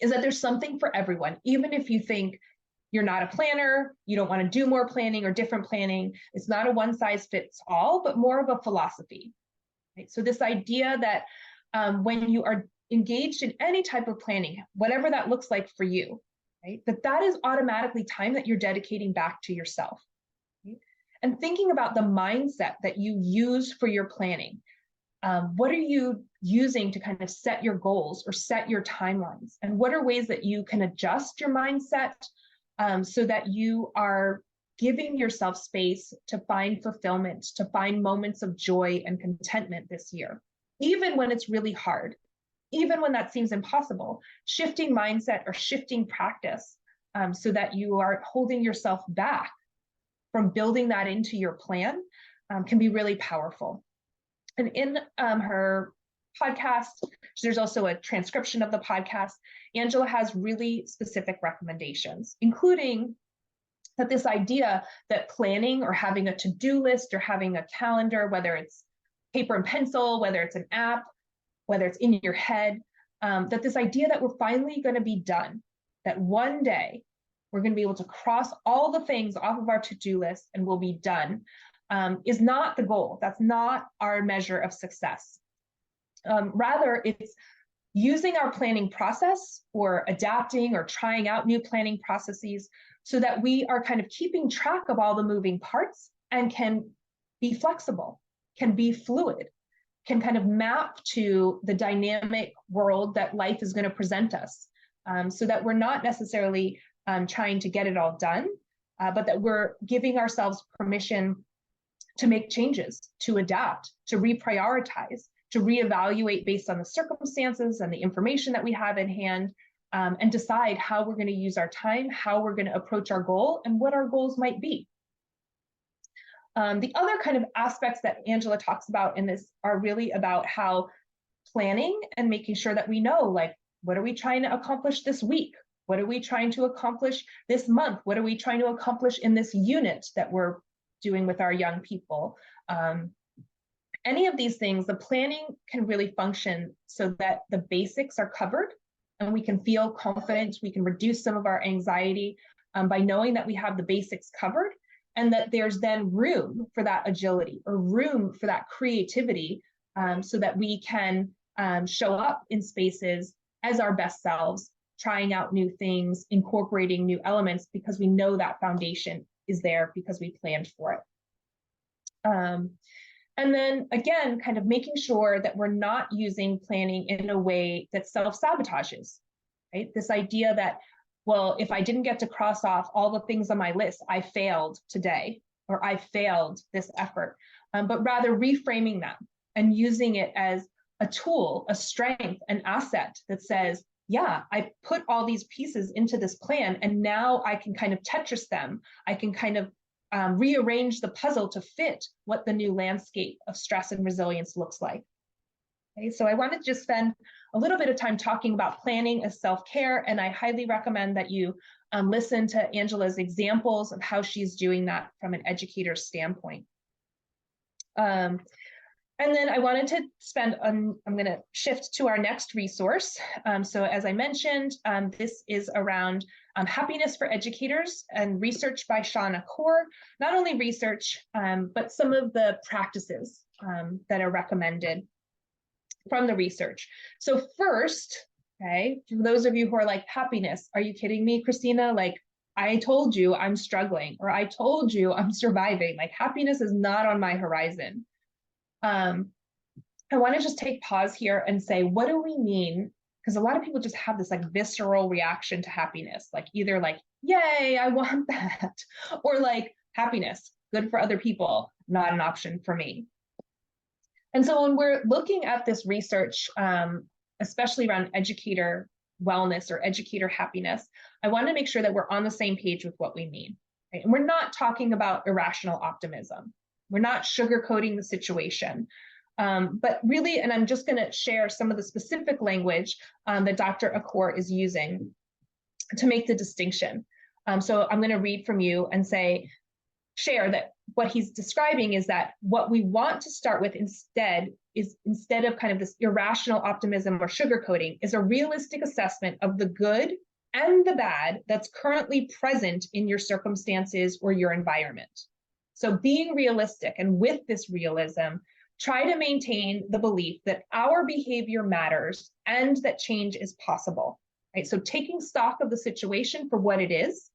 is that there's something for everyone, even if you think you're not a planner, you don't want to do more planning or different planning. It's not a one size fits all, but more of a philosophy. Right? So this idea that when you are engaged in any type of planning, whatever that looks like for you, right, that is automatically time that you're dedicating back to yourself. Right? And thinking about the mindset that you use for your planning. What are you using to kind of set your goals or set your timelines? And what are ways that you can adjust your mindset so that you are giving yourself space to find fulfillment, to find moments of joy and contentment this year, even when it's really hard, even when that seems impossible, shifting mindset or shifting practice so that you are holding yourself back from building that into your plan can be really powerful. And in her podcast, there's also a transcription of the podcast. Angela has really specific recommendations, including that this idea that planning or having a to-do list or having a calendar, whether it's paper and pencil, whether it's an app, whether it's in your head, that this idea that we're finally going to be done, that one day we're going to be able to cross all the things off of our to-do list and we'll be done, is not the goal. That's not our measure of success. Rather, it's using our planning process or adapting or trying out new planning processes so that we are kind of keeping track of all the moving parts and can be flexible, can be fluid, can kind of map to the dynamic world that life is going to present us, so that we're not necessarily trying to get it all done, but that we're giving ourselves permission to make changes, to adapt, to reprioritize, to reevaluate based on the circumstances and the information that we have in hand, and decide how we're going to use our time, how we're going to approach our goal, and what our goals might be. The other kind of aspects that Angela talks about in this are really about how planning and making sure that we know, like, what are we trying to accomplish this week? What are we trying to accomplish this month? What are we trying to accomplish in this unit that we're doing with our young people? Any of these things, the planning can really function so that the basics are covered and we can feel confident, we can reduce some of our anxiety by knowing that we have the basics covered, and that there's then room for that agility or room for that creativity, so that we can show up in spaces as our best selves, trying out new things, incorporating new elements, because we know that foundation is there because we planned for it. And then again, kind of making sure that we're not using planning in a way that self-sabotages, right? This idea that, well, if I didn't get to cross off all the things on my list, I failed today, or I failed this effort, but rather reframing them and using it as a tool, a strength, an asset that says, yeah, I put all these pieces into this plan, and now I can kind of Tetris them. I can kind of rearrange the puzzle to fit what the new landscape of stress and resilience looks like. Okay, so I wanted to just spend a little bit of time talking about planning as self-care, and I highly recommend that you listen to Angela's examples of how she's doing that from an educator's standpoint. And then I wanted to spend, I'm going to shift to our next resource. So as I mentioned, this is around happiness for educators and research by Shauna Kaur. Not only research, but some of the practices that are recommended from the research. So first, okay, for those of you who are like, happiness, are you kidding me, Christina? Like, I told you I'm struggling, or I told you I'm surviving. Like, happiness is not on my horizon. I want to just take pause here and say, what do we mean? Because a lot of people just have this like visceral reaction to happiness, like either like, yay, I want that, or like, happiness, good for other people, not an option for me. And so when we're looking at this research, especially around educator wellness or educator happiness, I want to make sure that we're on the same page with what we mean. Right? And we're not talking about irrational optimism. We're not sugarcoating the situation, but really, and I'm just going to share some of the specific language that Dr. Kaur is using to make the distinction. So I'm going to read from you and share that what he's describing is that what we want to start with instead of kind of this irrational optimism or sugarcoating, is a realistic assessment of the good and the bad that's currently present in your circumstances or your environment. So being realistic, and with this realism, try to maintain the belief that our behavior matters and that change is possible, right? So taking stock of the situation for what it is,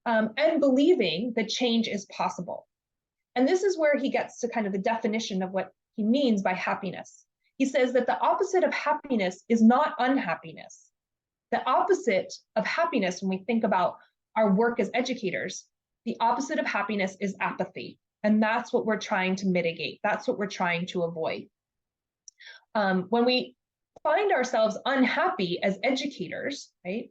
and believing that change is possible. And this is where he gets to kind of the definition of what he means by happiness. He says that the opposite of happiness is not unhappiness. The opposite of happiness, when we think about our work as educators, the opposite of happiness is apathy. And that's what we're trying to mitigate. That's what we're trying to avoid. When we find ourselves unhappy as educators, right,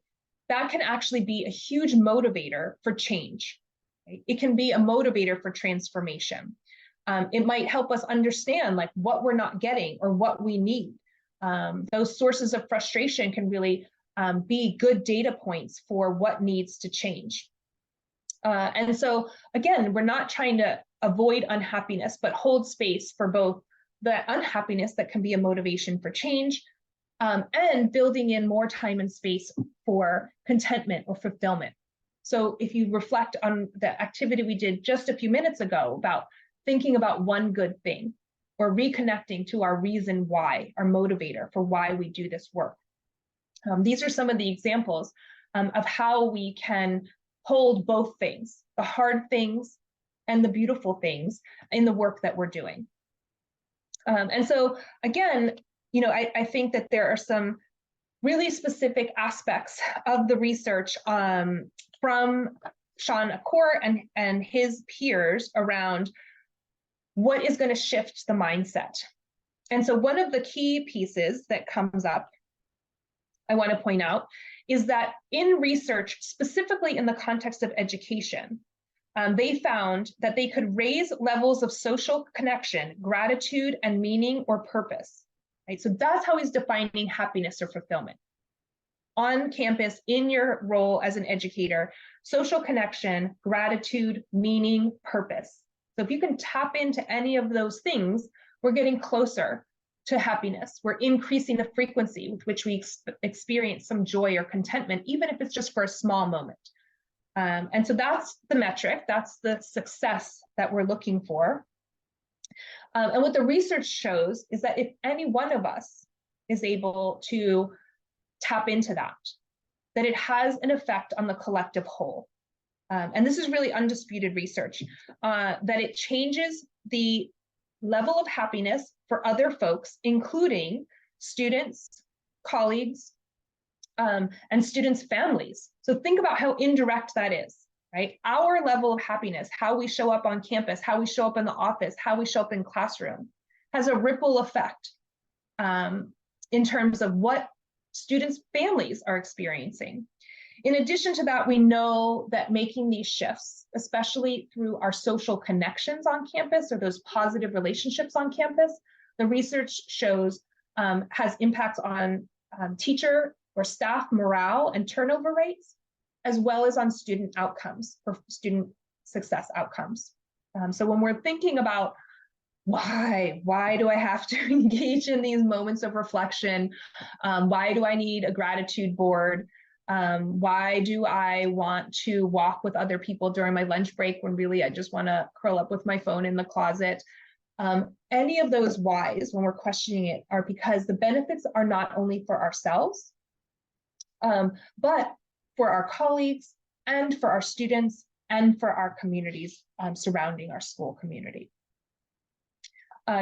that can actually be a huge motivator for change. right? It can be a motivator for transformation. It might help us understand like what we're not getting or what we need. Those sources of frustration can really be good data points for what needs to change. And so again, we're not trying to avoid unhappiness, but hold space for both the unhappiness that can be a motivation for change, and building in more time and space for contentment or fulfillment. So if you reflect on the activity we did just a few minutes ago about thinking about one good thing, or reconnecting to our reason why, our motivator for why we do this work. These are some of the examples of how we can hold both things, the hard things and the beautiful things in the work that we're doing. And so again, I think that there are some really specific aspects of the research from Sean Akor and his peers around what is going to shift the mindset. And so one of the key pieces that comes up, I want to point out, is that in research, specifically in the context of education, they found that they could raise levels of social connection, gratitude, and meaning or purpose. Right? So that's how he's defining happiness or fulfillment. On campus, in your role as an educator, social connection, gratitude, meaning, purpose. So if you can tap into any of those things, we're getting closer to happiness. We're increasing the frequency with which we experience some joy or contentment, even if it's just for a small moment. And so that's the metric, that's the success that we're looking for. And what the research shows is that if any one of us is able to tap into that it has an effect on the collective whole. And this is really undisputed research, that it changes the level of happiness for other folks, including students, colleagues, and students' families. So think about how indirect that is, right? Our level of happiness, how we show up on campus, how we show up in the office, how we show up in classroom, has a ripple effect in terms of what students' families are experiencing. In addition to that, we know that making these shifts, especially through our social connections on campus or those positive relationships on campus, the research shows has impacts on teacher or staff morale and turnover rates, as well as on student outcomes or student success outcomes. So when we're thinking about why do I have to engage in these moments of reflection? Why do I need a gratitude board? Why do I want to walk with other people during my lunch break when really I just want to curl up with my phone in the closet? Any of those whys, when we're questioning it, are because the benefits are not only for ourselves, but for our colleagues and for our students and for our communities surrounding our school community.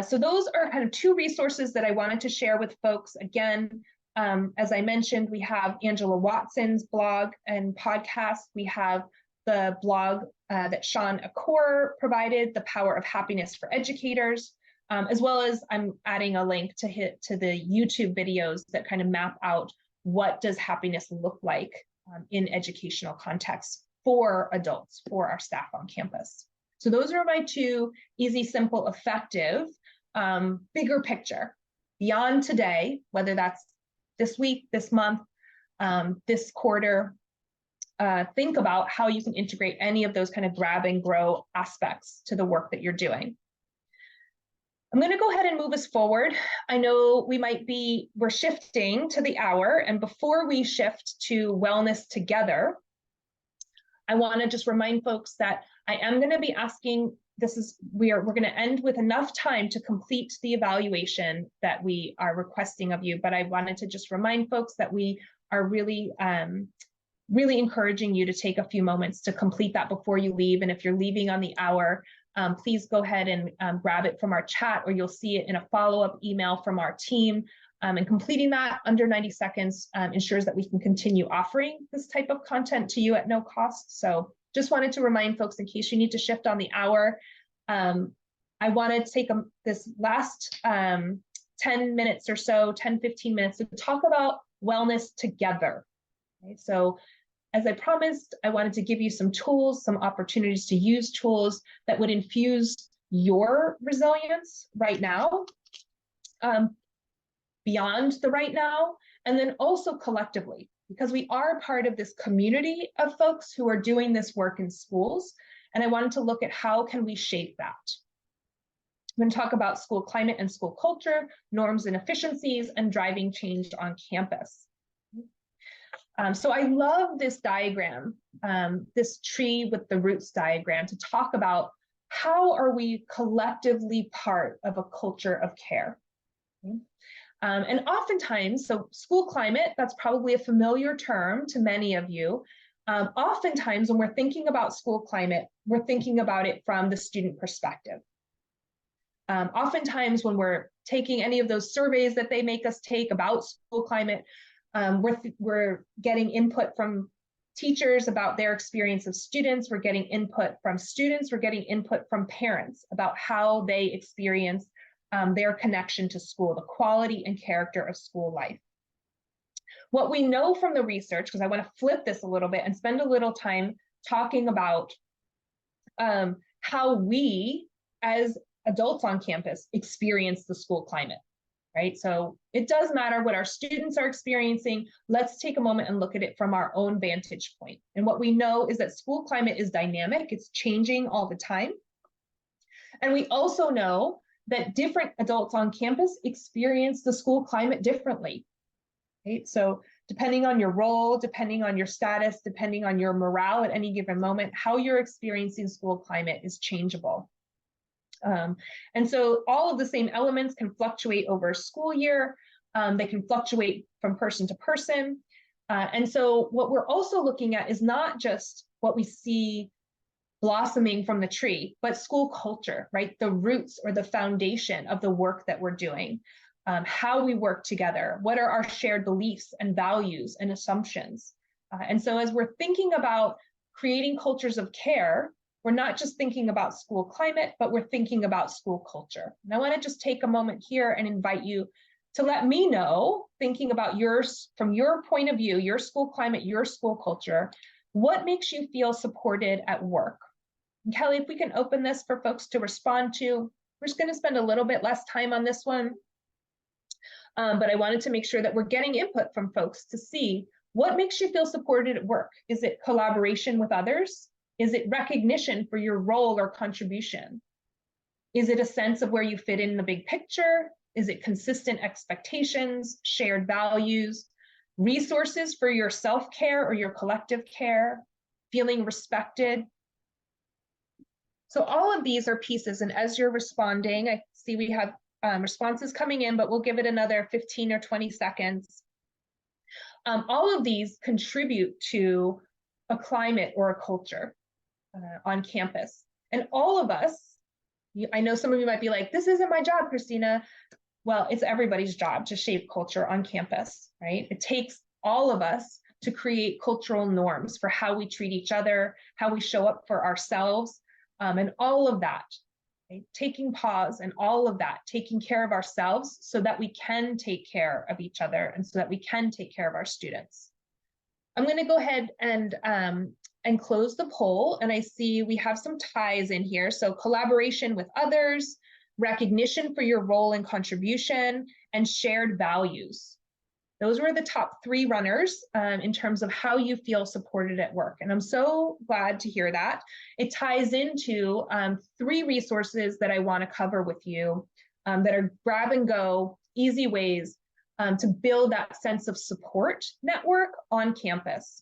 So those are kind of two resources that I wanted to share with folks. Again, as I mentioned, we have Angela Watson's blog and podcast. We have the blog that Sean Akor provided, The Power of Happiness for Educators, as well as I'm adding a link to the YouTube videos that kind of map out what does happiness look like in educational contexts for adults, for our staff on campus. So those are my two easy, simple, effective, bigger picture beyond today, whether that's this week, this month, this quarter. Think about how you can integrate any of those kind of grab and grow aspects to the work that you're doing. I'm going to go ahead and move us forward. I know we're shifting to the hour, and before we shift to wellness together, I want to just remind folks that I am going to be asking, we're going to end with enough time to complete the evaluation that we are requesting of you, but I wanted to just remind folks that we are really encouraging you to take a few moments to complete that before you leave. And if you're leaving on the hour, please go ahead and grab it from our chat, or you'll see it in a follow-up email from our team. And completing that under 90 seconds ensures that we can continue offering this type of content to you at no cost. So just wanted to remind folks, in case you need to shift on the hour, I wanted to take this last 10 minutes or so, 10, 15 minutes to talk about wellness together. Okay? So as I promised, I wanted to give you some tools, some opportunities to use tools that would infuse your resilience right now, beyond the right now, and then also collectively, because we are part of this community of folks who are doing this work in schools. And I wanted to look at how can we shape that. I'm going to talk about school climate and school culture, norms and efficiencies, and driving change on campus. So I love this diagram, this tree with the roots diagram, to talk about how are we collectively part of a culture of care. And oftentimes, so school climate, that's probably a familiar term to many of you. Oftentimes when we're thinking about school climate, we're thinking about it from the student perspective. Oftentimes when we're taking any of those surveys that they make us take about school climate, we're getting input from teachers about their experience of students. We're getting input from students. We're getting input from parents about how they experience their connection to school, the quality and character of school life. What we know from the research, because I want to flip this a little bit and spend a little time talking about how we as adults on campus experience the school climate. Right? So it does matter what our students are experiencing. Let's take a moment and look at it from our own vantage point. And what we know is that school climate is dynamic. It's changing all the time. And we also know that different adults on campus experience the school climate differently. Right? So depending on your role, depending on your status, depending on your morale at any given moment, how you're experiencing school climate is changeable. And so all of the same elements can fluctuate over a school year. They can fluctuate from person to person. And so what we're also looking at is not just what we see blossoming from the tree, but school culture, right? The roots or the foundation of the work that we're doing, how we work together, what are our shared beliefs and values and assumptions. And so as we're thinking about creating cultures of care, we're not just thinking about school climate, but we're thinking about school culture. And I want to just take a moment here and invite you to let me know, thinking about yours from your point of view, your school climate, your school culture, what makes you feel supported at work? And Kelly, if we can open this for folks to respond to, we're just going to spend a little bit less time on this one. But I wanted to make sure that we're getting input from folks to see what makes you feel supported at work. Is it collaboration with others? Is it recognition for your role or contribution? Is it a sense of where you fit in the big picture? Is it consistent expectations, shared values, resources for your self-care or your collective care, feeling respected? So all of these are pieces, and as you're responding, I see we have responses coming in, but we'll give it another 15 or 20 seconds. All of these contribute to a climate or a culture on campus. And all of us, I know some of you might be like, this isn't my job, Christina. Well, it's everybody's job to shape culture on campus, right? It takes all of us to create cultural norms for how we treat each other, how we show up for ourselves, and all of that, right? Taking pause and all of that, taking care of ourselves so that we can take care of each other and so that we can take care of our students. I'm going to go ahead and close the poll, and I see we have some ties in here. So collaboration with others, recognition for your role and contribution, and shared values. Those were the top 3 runners in terms of how you feel supported at work. And I'm so glad to hear that. It ties into 3 resources that I want to cover with you that are grab and go, easy ways to build that sense of support network on campus.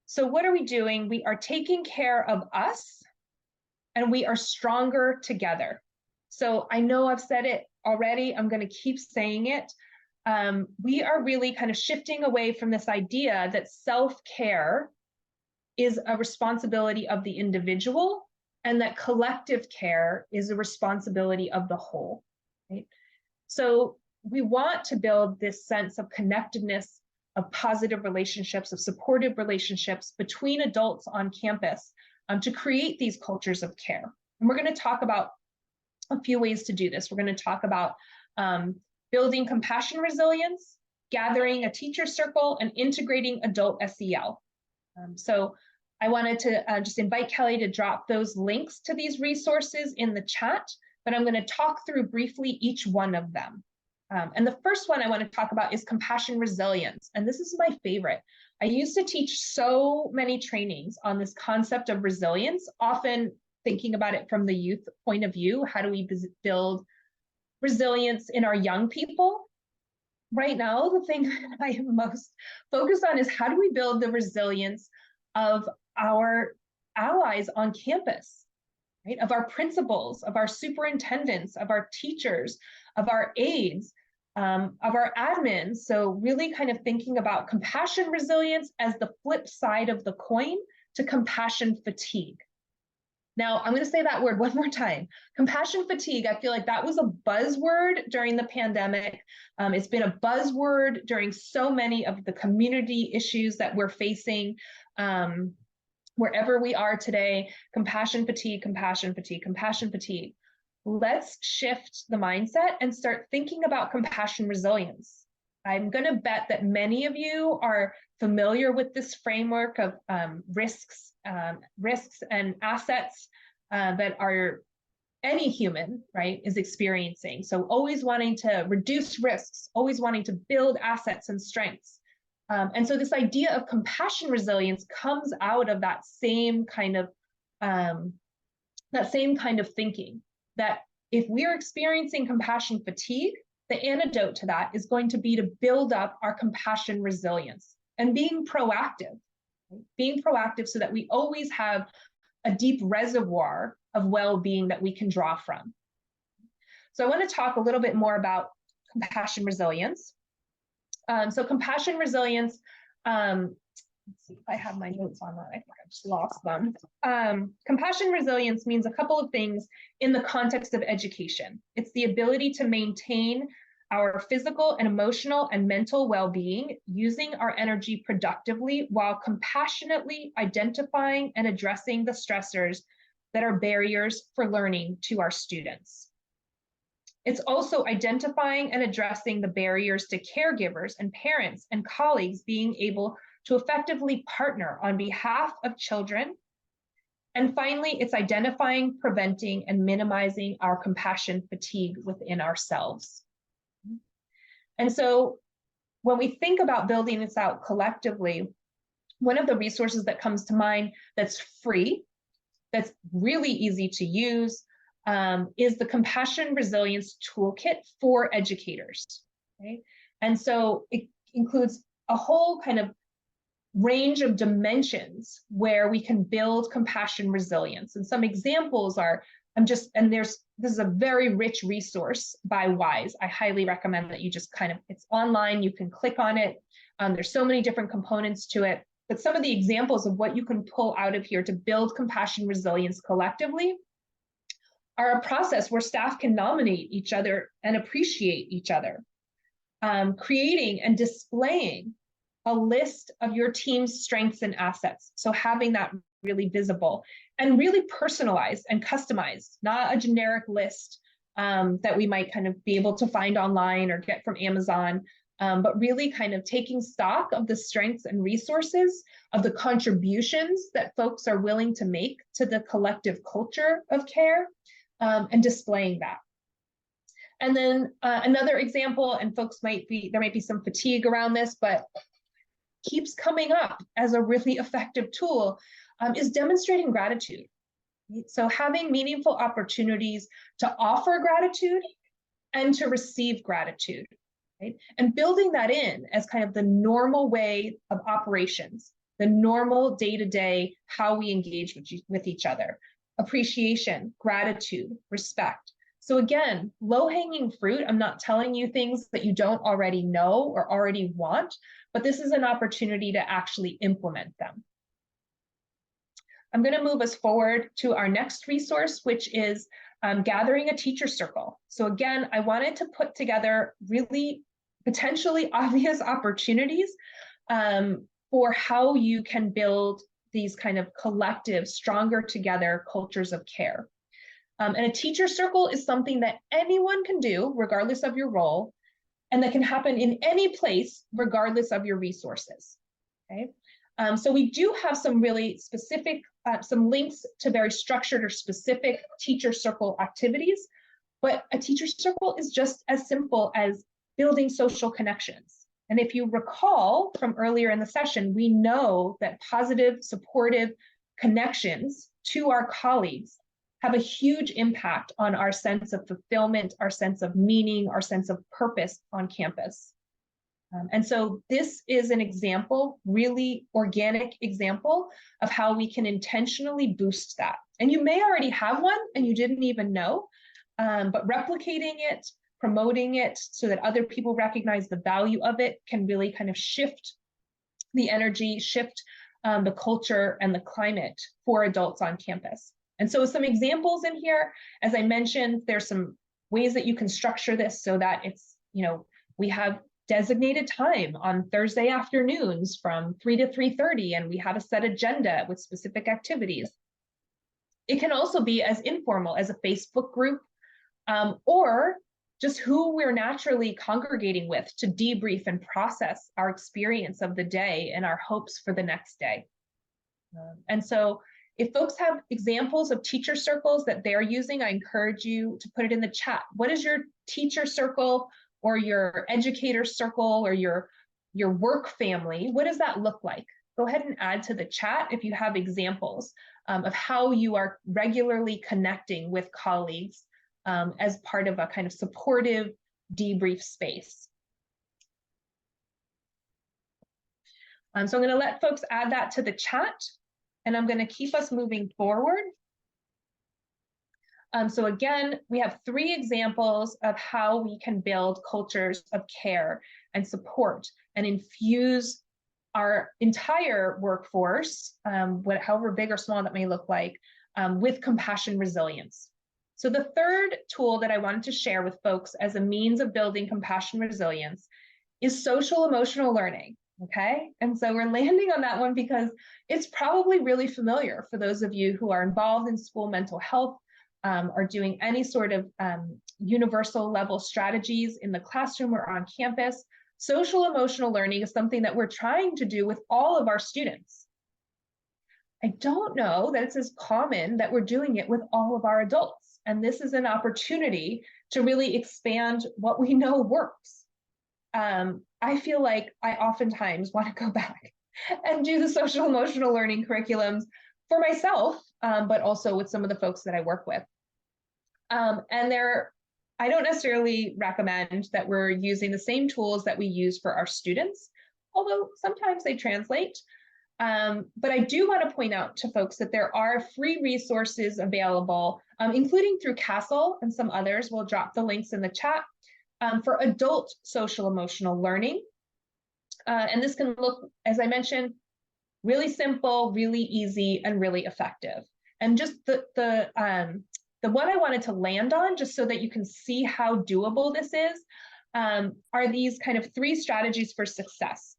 So what are we doing? We are taking care of us, and we are stronger together. So I know I've said it already. I'm going to keep saying it. We are really kind of shifting away from this idea that self-care is a responsibility of the individual and that collective care is a responsibility of the whole, right? So we want to build this sense of connectedness, of positive relationships, of supportive relationships between adults on campus to create these cultures of care. And we're going to talk about a few ways to do this. We're going to talk about building compassion resilience, gathering a teacher circle, and integrating adult SEL. So I wanted to just invite Kelly to drop those links to these resources in the chat, but I'm going to talk through briefly each one of them. And the first one I want to talk about is compassion resilience. And this is my favorite. I used to teach so many trainings on this concept of resilience, often thinking about it from the youth point of view. How do we build resilience in our young people? Right now, the thing that I am most focused on is how do we build the resilience of our allies on campus, right? Of our principals, of our superintendents, of our teachers, of our aides, of our admins. So really kind of thinking about compassion resilience as the flip side of the coin to compassion fatigue. Now, I'm going to say that word one more time. Compassion fatigue, I feel like that was a buzzword during the pandemic. It's been a buzzword during so many of the community issues that we're facing wherever we are today. Compassion fatigue, compassion fatigue, compassion fatigue. Let's shift the mindset and start thinking about compassion resilience. I'm going to bet that many of you are familiar with this framework of risks and assets that are any human, right, is experiencing. So always wanting to reduce risks, always wanting to build assets and strengths. And so this idea of compassion resilience comes out of that same kind of thinking, that if we are experiencing compassion fatigue, the antidote to that is going to be to build up our compassion resilience and being proactive so that we always have a deep reservoir of well-being that we can draw from. So I want to talk a little bit more about compassion resilience. So compassion resilience, let's see if I have my notes on that. I think I just lost them. Compassion resilience means a couple of things in the context of education. It's the ability to maintain our physical and emotional and mental well-being using our energy productively while compassionately identifying and addressing the stressors that are barriers for learning to our students. It's also identifying and addressing the barriers to caregivers and parents and colleagues being able to effectively partner on behalf of children. And finally, it's identifying, preventing, and minimizing our compassion fatigue within ourselves. And so when we think about building this out collectively, one of the resources that comes to mind that's free, that's really easy to use, is the Compassion Resilience Toolkit for educators. Okay? And so it includes a whole kind of range of dimensions where we can build compassion resilience. And some examples are, this is a very rich resource by WISE. I highly recommend that you just it's online, you can click on it. There's so many different components to it, but some of the examples of what you can pull out of here to build compassion resilience collectively are a process where staff can nominate each other and appreciate each other, creating and displaying a list of your team's strengths and assets. So having that really visible and really personalized and customized, not a generic list that we might kind of be able to find online or get from Amazon, but really kind of taking stock of the strengths and resources of the contributions that folks are willing to make to the collective culture of care, and displaying that. And then another example, and there might be some fatigue around this, but keeps coming up as a really effective tool, is demonstrating gratitude. So having meaningful opportunities to offer gratitude and to receive gratitude, right? And building that in as kind of the normal way of operations, the normal day-to-day how we engage with each other. Appreciation, gratitude, respect. So again, low-hanging fruit. I'm not telling you things that you don't already know or already want, but this is an opportunity to actually implement them. I'm going to move us forward to our next resource, which is gathering a teacher circle. So again, I wanted to put together really potentially obvious opportunities for how you can build these kind of collective, stronger together cultures of care. And a teacher circle is something that anyone can do, regardless of your role. and that can happen in any place, regardless of your resources. Okay. So we do have some really specific, some links to very structured or specific teacher circle activities, but a teacher circle is just as simple as building social connections. And if you recall from earlier in the session, we know that positive, supportive connections to our colleagues have a huge impact on our sense of fulfillment, our sense of meaning, our sense of purpose on campus. And so this is an example, really organic example of how we can intentionally boost that. And you may already have one and you didn't even know, but replicating it, promoting it so that other people recognize the value of it can really kind of shift the energy, shift the culture and the climate for adults on campus. And so some examples in here, as I mentioned, there's some ways that you can structure this so that it's, we have designated time on Thursday afternoons from 3 to 3:30, and we have a set agenda with specific activities. It can also be as informal as a Facebook group, or just who we're naturally congregating with to debrief and process our experience of the day and our hopes for the next day. And so if folks have examples of teacher circles that they're using, I encourage you to put it in the chat. What is your teacher circle or your educator circle or your work family? What does that look like? Go ahead and add to the chat if you have examples of how you are regularly connecting with colleagues as part of a kind of supportive debrief space. So I'm going to let folks add that to the chat, and I'm going to keep us moving forward. So again, we have 3 examples of how we can build cultures of care and support and infuse our entire workforce, however big or small that may look like, with compassion resilience. So the third tool that I wanted to share with folks as a means of building compassion resilience is social emotional learning. Okay, and so we're landing on that one because it's probably really familiar for those of you who are involved in school mental health, or doing any sort of universal level strategies in the classroom or on campus. Social emotional learning is something that we're trying to do with all of our students. I don't know that it's as common that we're doing it with all of our adults. And this is an opportunity to really expand what we know works. I feel like I oftentimes want to go back and do the social emotional learning curriculums for myself, but also with some of the folks that I work with. And I don't necessarily recommend that we're using the same tools that we use for our students, although sometimes they translate. But I do want to point out to folks that there are free resources available, including through CASEL and some others. We'll drop the links in the chat for adult social emotional learning. And this can look, as I mentioned, really simple, really easy, and really effective. And just the one I wanted to land on, just so that you can see how doable this is, are these kind of 3 strategies for success.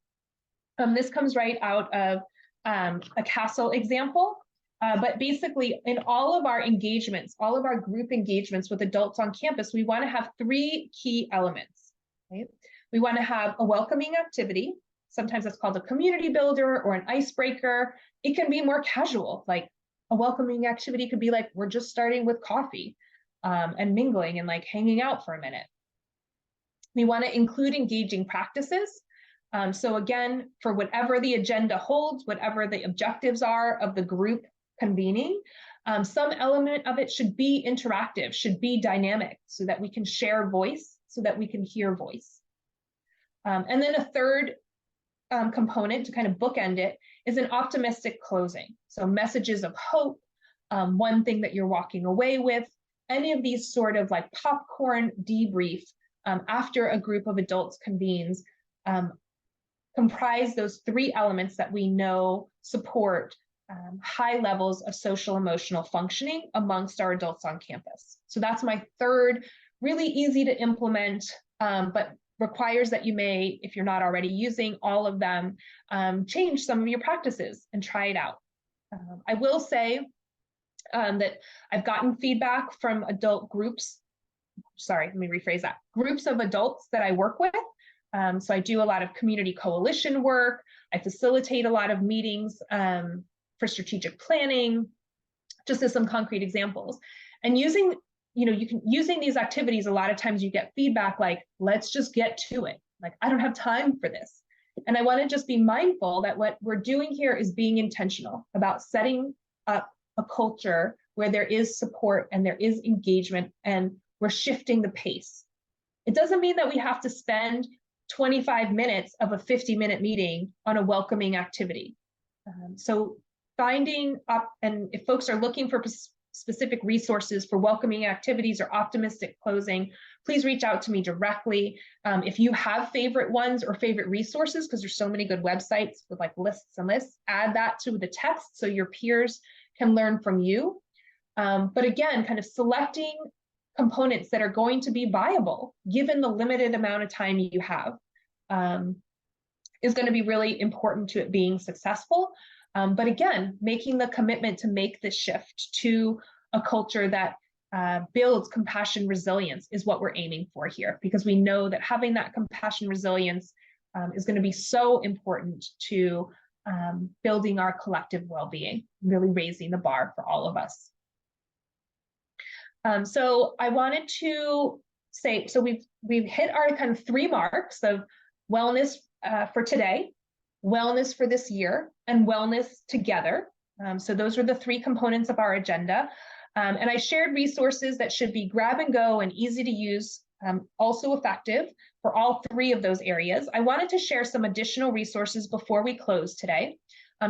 This comes right out of a CASEL example, but basically in all of our engagements, all of our group engagements with adults on campus, we want to have 3 key elements. Right? We want to have a welcoming activity. Sometimes that's called a community builder or an icebreaker. It can be more casual, like a welcoming activity could be like, we're just starting with coffee and mingling and like hanging out for a minute. We want to include engaging practices. So again, for whatever the agenda holds, whatever the objectives are of the group convening, some element of it should be interactive, should be dynamic, so that we can share voice, so that we can hear voice. And then a third component to kind of bookend it is an optimistic closing. So messages of hope, one thing that you're walking away with, any of these sort of like popcorn debrief after a group of adults convenes comprise those 3 elements that we know support high levels of social emotional functioning amongst our adults on campus. So that's my third, really easy to implement, but requires that you may, if you're not already using all of them, change some of your practices and try it out. I will say that I've gotten feedback from adult groups sorry, let me rephrase that, groups of adults that I work with. So I do a lot of community coalition work. I facilitate a lot of meetings for strategic planning, just as some concrete examples. And using, using these activities, a lot of times you get feedback like, let's just get to it. Like, I don't have time for this. And I want to just be mindful that what we're doing here is being intentional about setting up a culture where there is support and there is engagement and we're shifting the pace. It doesn't mean that we have to spend 25 minutes of a 50-minute meeting on a welcoming activity. So finding up, and if folks are looking for specific resources for welcoming activities or optimistic closing, please reach out to me directly. If you have favorite ones or favorite resources, because there's so many good websites with like lists and lists, add that to the text so your peers can learn from you. But again, kind of selecting components that are going to be viable, given the limited amount of time you have, is going to be really important to it being successful. But again, making the commitment to make the shift to a culture that builds compassion resilience is what we're aiming for here, because we know that having that compassion resilience is going to be so important to building our collective well-being, really raising the bar for all of us. So I wanted to say, so we've hit our kind of 3 marks of wellness for today, wellness for this year, and wellness together. So those are the 3 components of our agenda. And I shared resources that should be grab and go and easy to use, also effective for all 3 of those areas. I wanted to share some additional resources before we close today.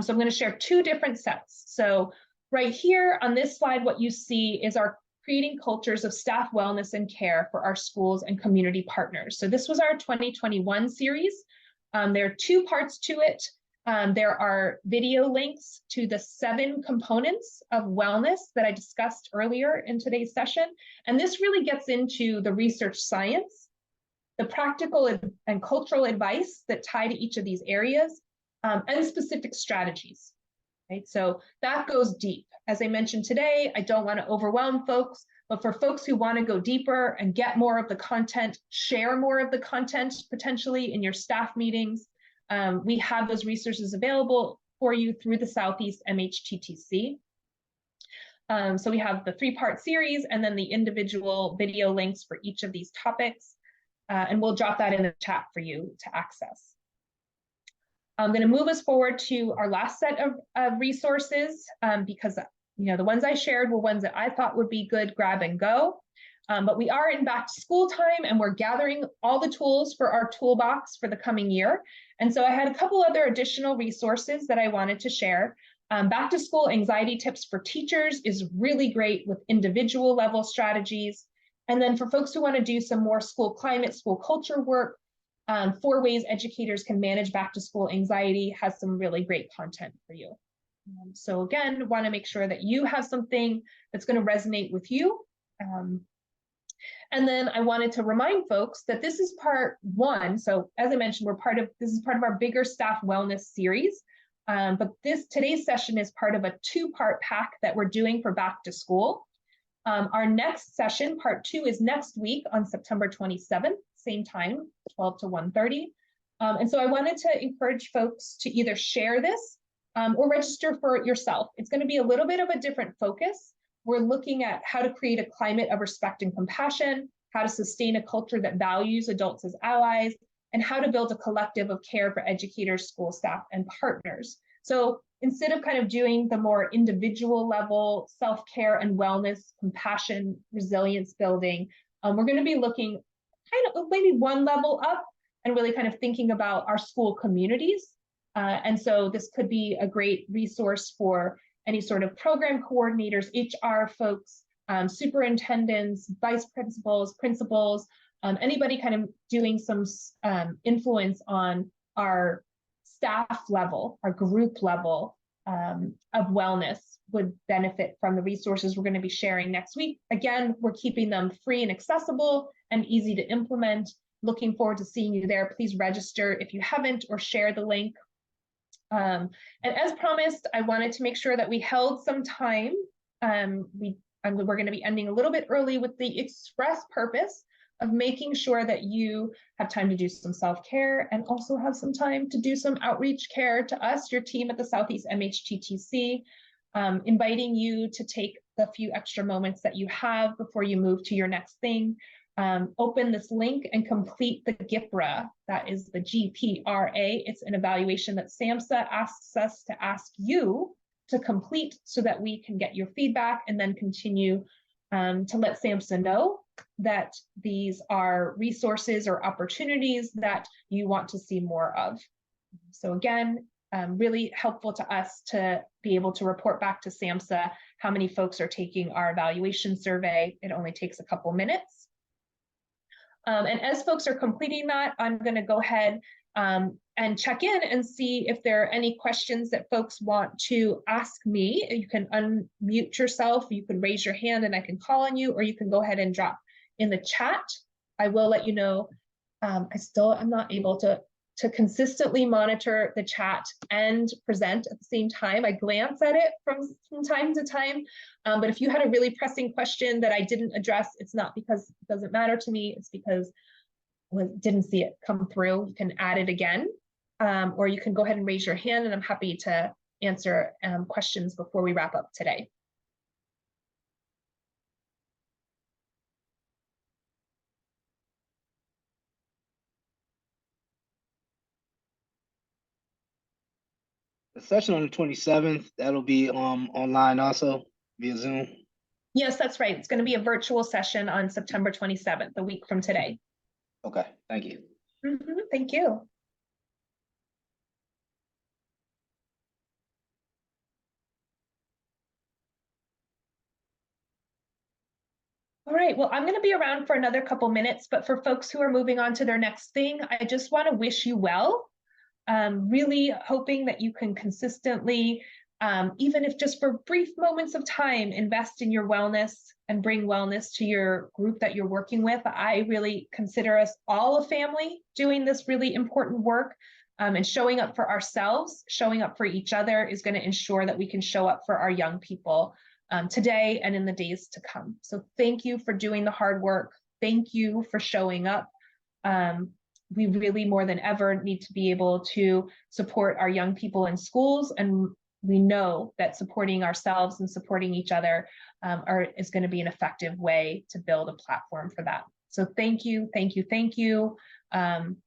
So I'm going to share 2 different sets. So right here on this slide, what you see is our creating cultures of staff wellness and care for our schools and community partners. So this was our 2021 series. There are 2 parts to it. There are video links to the 7 components of wellness that I discussed earlier in today's session. And this really gets into the research science, the practical and cultural advice that tie to each of these areas, and specific strategies. Right? So that goes deep. As I mentioned today, I don't want to overwhelm folks, but for folks who want to go deeper and get more of the content, share more of the content potentially in your staff meetings, we have those resources available for you through the Southeast MHTTC. So we have the 3-part series and then the individual video links for each of these topics, and we'll drop that in the chat for you to access. I'm going to move us forward to our last set of resources, because the ones I shared were ones that I thought would be good grab and go. But we are in back to school time and we're gathering all the tools for our toolbox for the coming year. And so I had a couple other additional resources that I wanted to share. Back to school anxiety tips for teachers is really great with individual level strategies. And then for folks who want to do some more school climate, school culture work, 4 ways educators can manage back to school anxiety has some really great content for you. So again, want to make sure that you have something that's going to resonate with you. And then I wanted to remind folks that this is part 1. So as I mentioned, this is part of our bigger staff wellness series. But today's session is part of a 2-part pack that we're doing for back to school. Our next session, part 2, is next week on September 27th, same time, 12 to 1:30. And so I wanted to encourage folks to either share this or register for it yourself. It's going to be a little bit of a different focus. We're looking at how to create a climate of respect and compassion, how to sustain a culture that values adults as allies, and how to build a collective of care for educators, school staff, and partners. So instead of kind of doing the more individual level self-care and wellness, compassion, resilience building, we're going to be looking kind of maybe 1 level up and really kind of thinking about our school communities. And so this could be a great resource for any sort of program coordinators, HR folks, superintendents, vice principals, principals, anybody kind of doing some influence on our staff level, our group level of wellness would benefit from the resources we're going to be sharing next week. Again, we're keeping them free and accessible and easy to implement. Looking forward to seeing you there. Please register if you haven't or share the link. And as promised, I wanted to make sure that we held some time. we're going to be ending a little bit early with the express purpose of making sure that you have time to do some self-care and also have some time to do some outreach care to us, your team at the Southeast MHTTC, inviting you to take the few extra moments that you have before you move to your next thing. Open this link and complete the GPRA. That is the GPRA. It's an evaluation that SAMHSA asks us to ask you to complete so that we can get your feedback and then continue to let SAMHSA know that these are resources or opportunities that you want to see more of. So again, really helpful to us to be able to report back to SAMHSA how many folks are taking our evaluation survey. It only takes a couple minutes. And as folks are completing that, I'm going to go ahead and check in and see if there are any questions that folks want to ask me. You can unmute yourself, you can raise your hand and I can call on you, or you can go ahead and drop in the chat. I will let you know, I still am not able to consistently monitor the chat and present at the same time. I glance at it from time to time, but if you had a really pressing question that I didn't address, it's not because it doesn't matter to me, it's because I didn't see it come through. You can add it again, or you can go ahead and raise your hand and I'm happy to answer questions before we wrap up today. The session on the 27th, that'll be online also via Zoom. Yes, that's right. It's going to be a virtual session on September 27th, a week from today. Okay, thank you. Thank you. All right, well, I'm going to be around for another couple minutes, but for folks who are moving on to their next thing, I just want to wish you well. Really hoping that you can consistently, even if just for brief moments of time, invest in your wellness and bring wellness to your group that you're working with. I really consider us all a family doing this really important work, and showing up for ourselves, showing up for each other is going to ensure that we can show up for our young people today and in the days to come. So thank you for doing the hard work. Thank you for showing up. We really more than ever need to be able to support our young people in schools, and we know that supporting ourselves and supporting each other is going to be an effective way to build a platform for that. So thank you, thank you, thank you.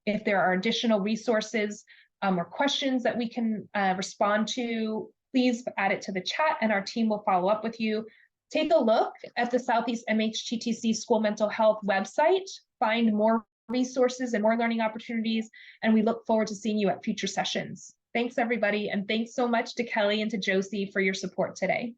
If there are additional resources or questions that we can respond to, please add it to the chat and our team will follow up with you. Take a look at the Southeast MHTTC School Mental Health website, find more resources and more learning opportunities, and we look forward to seeing you at future sessions. Thanks everybody, and thanks so much to Kelly and to Josie for your support today.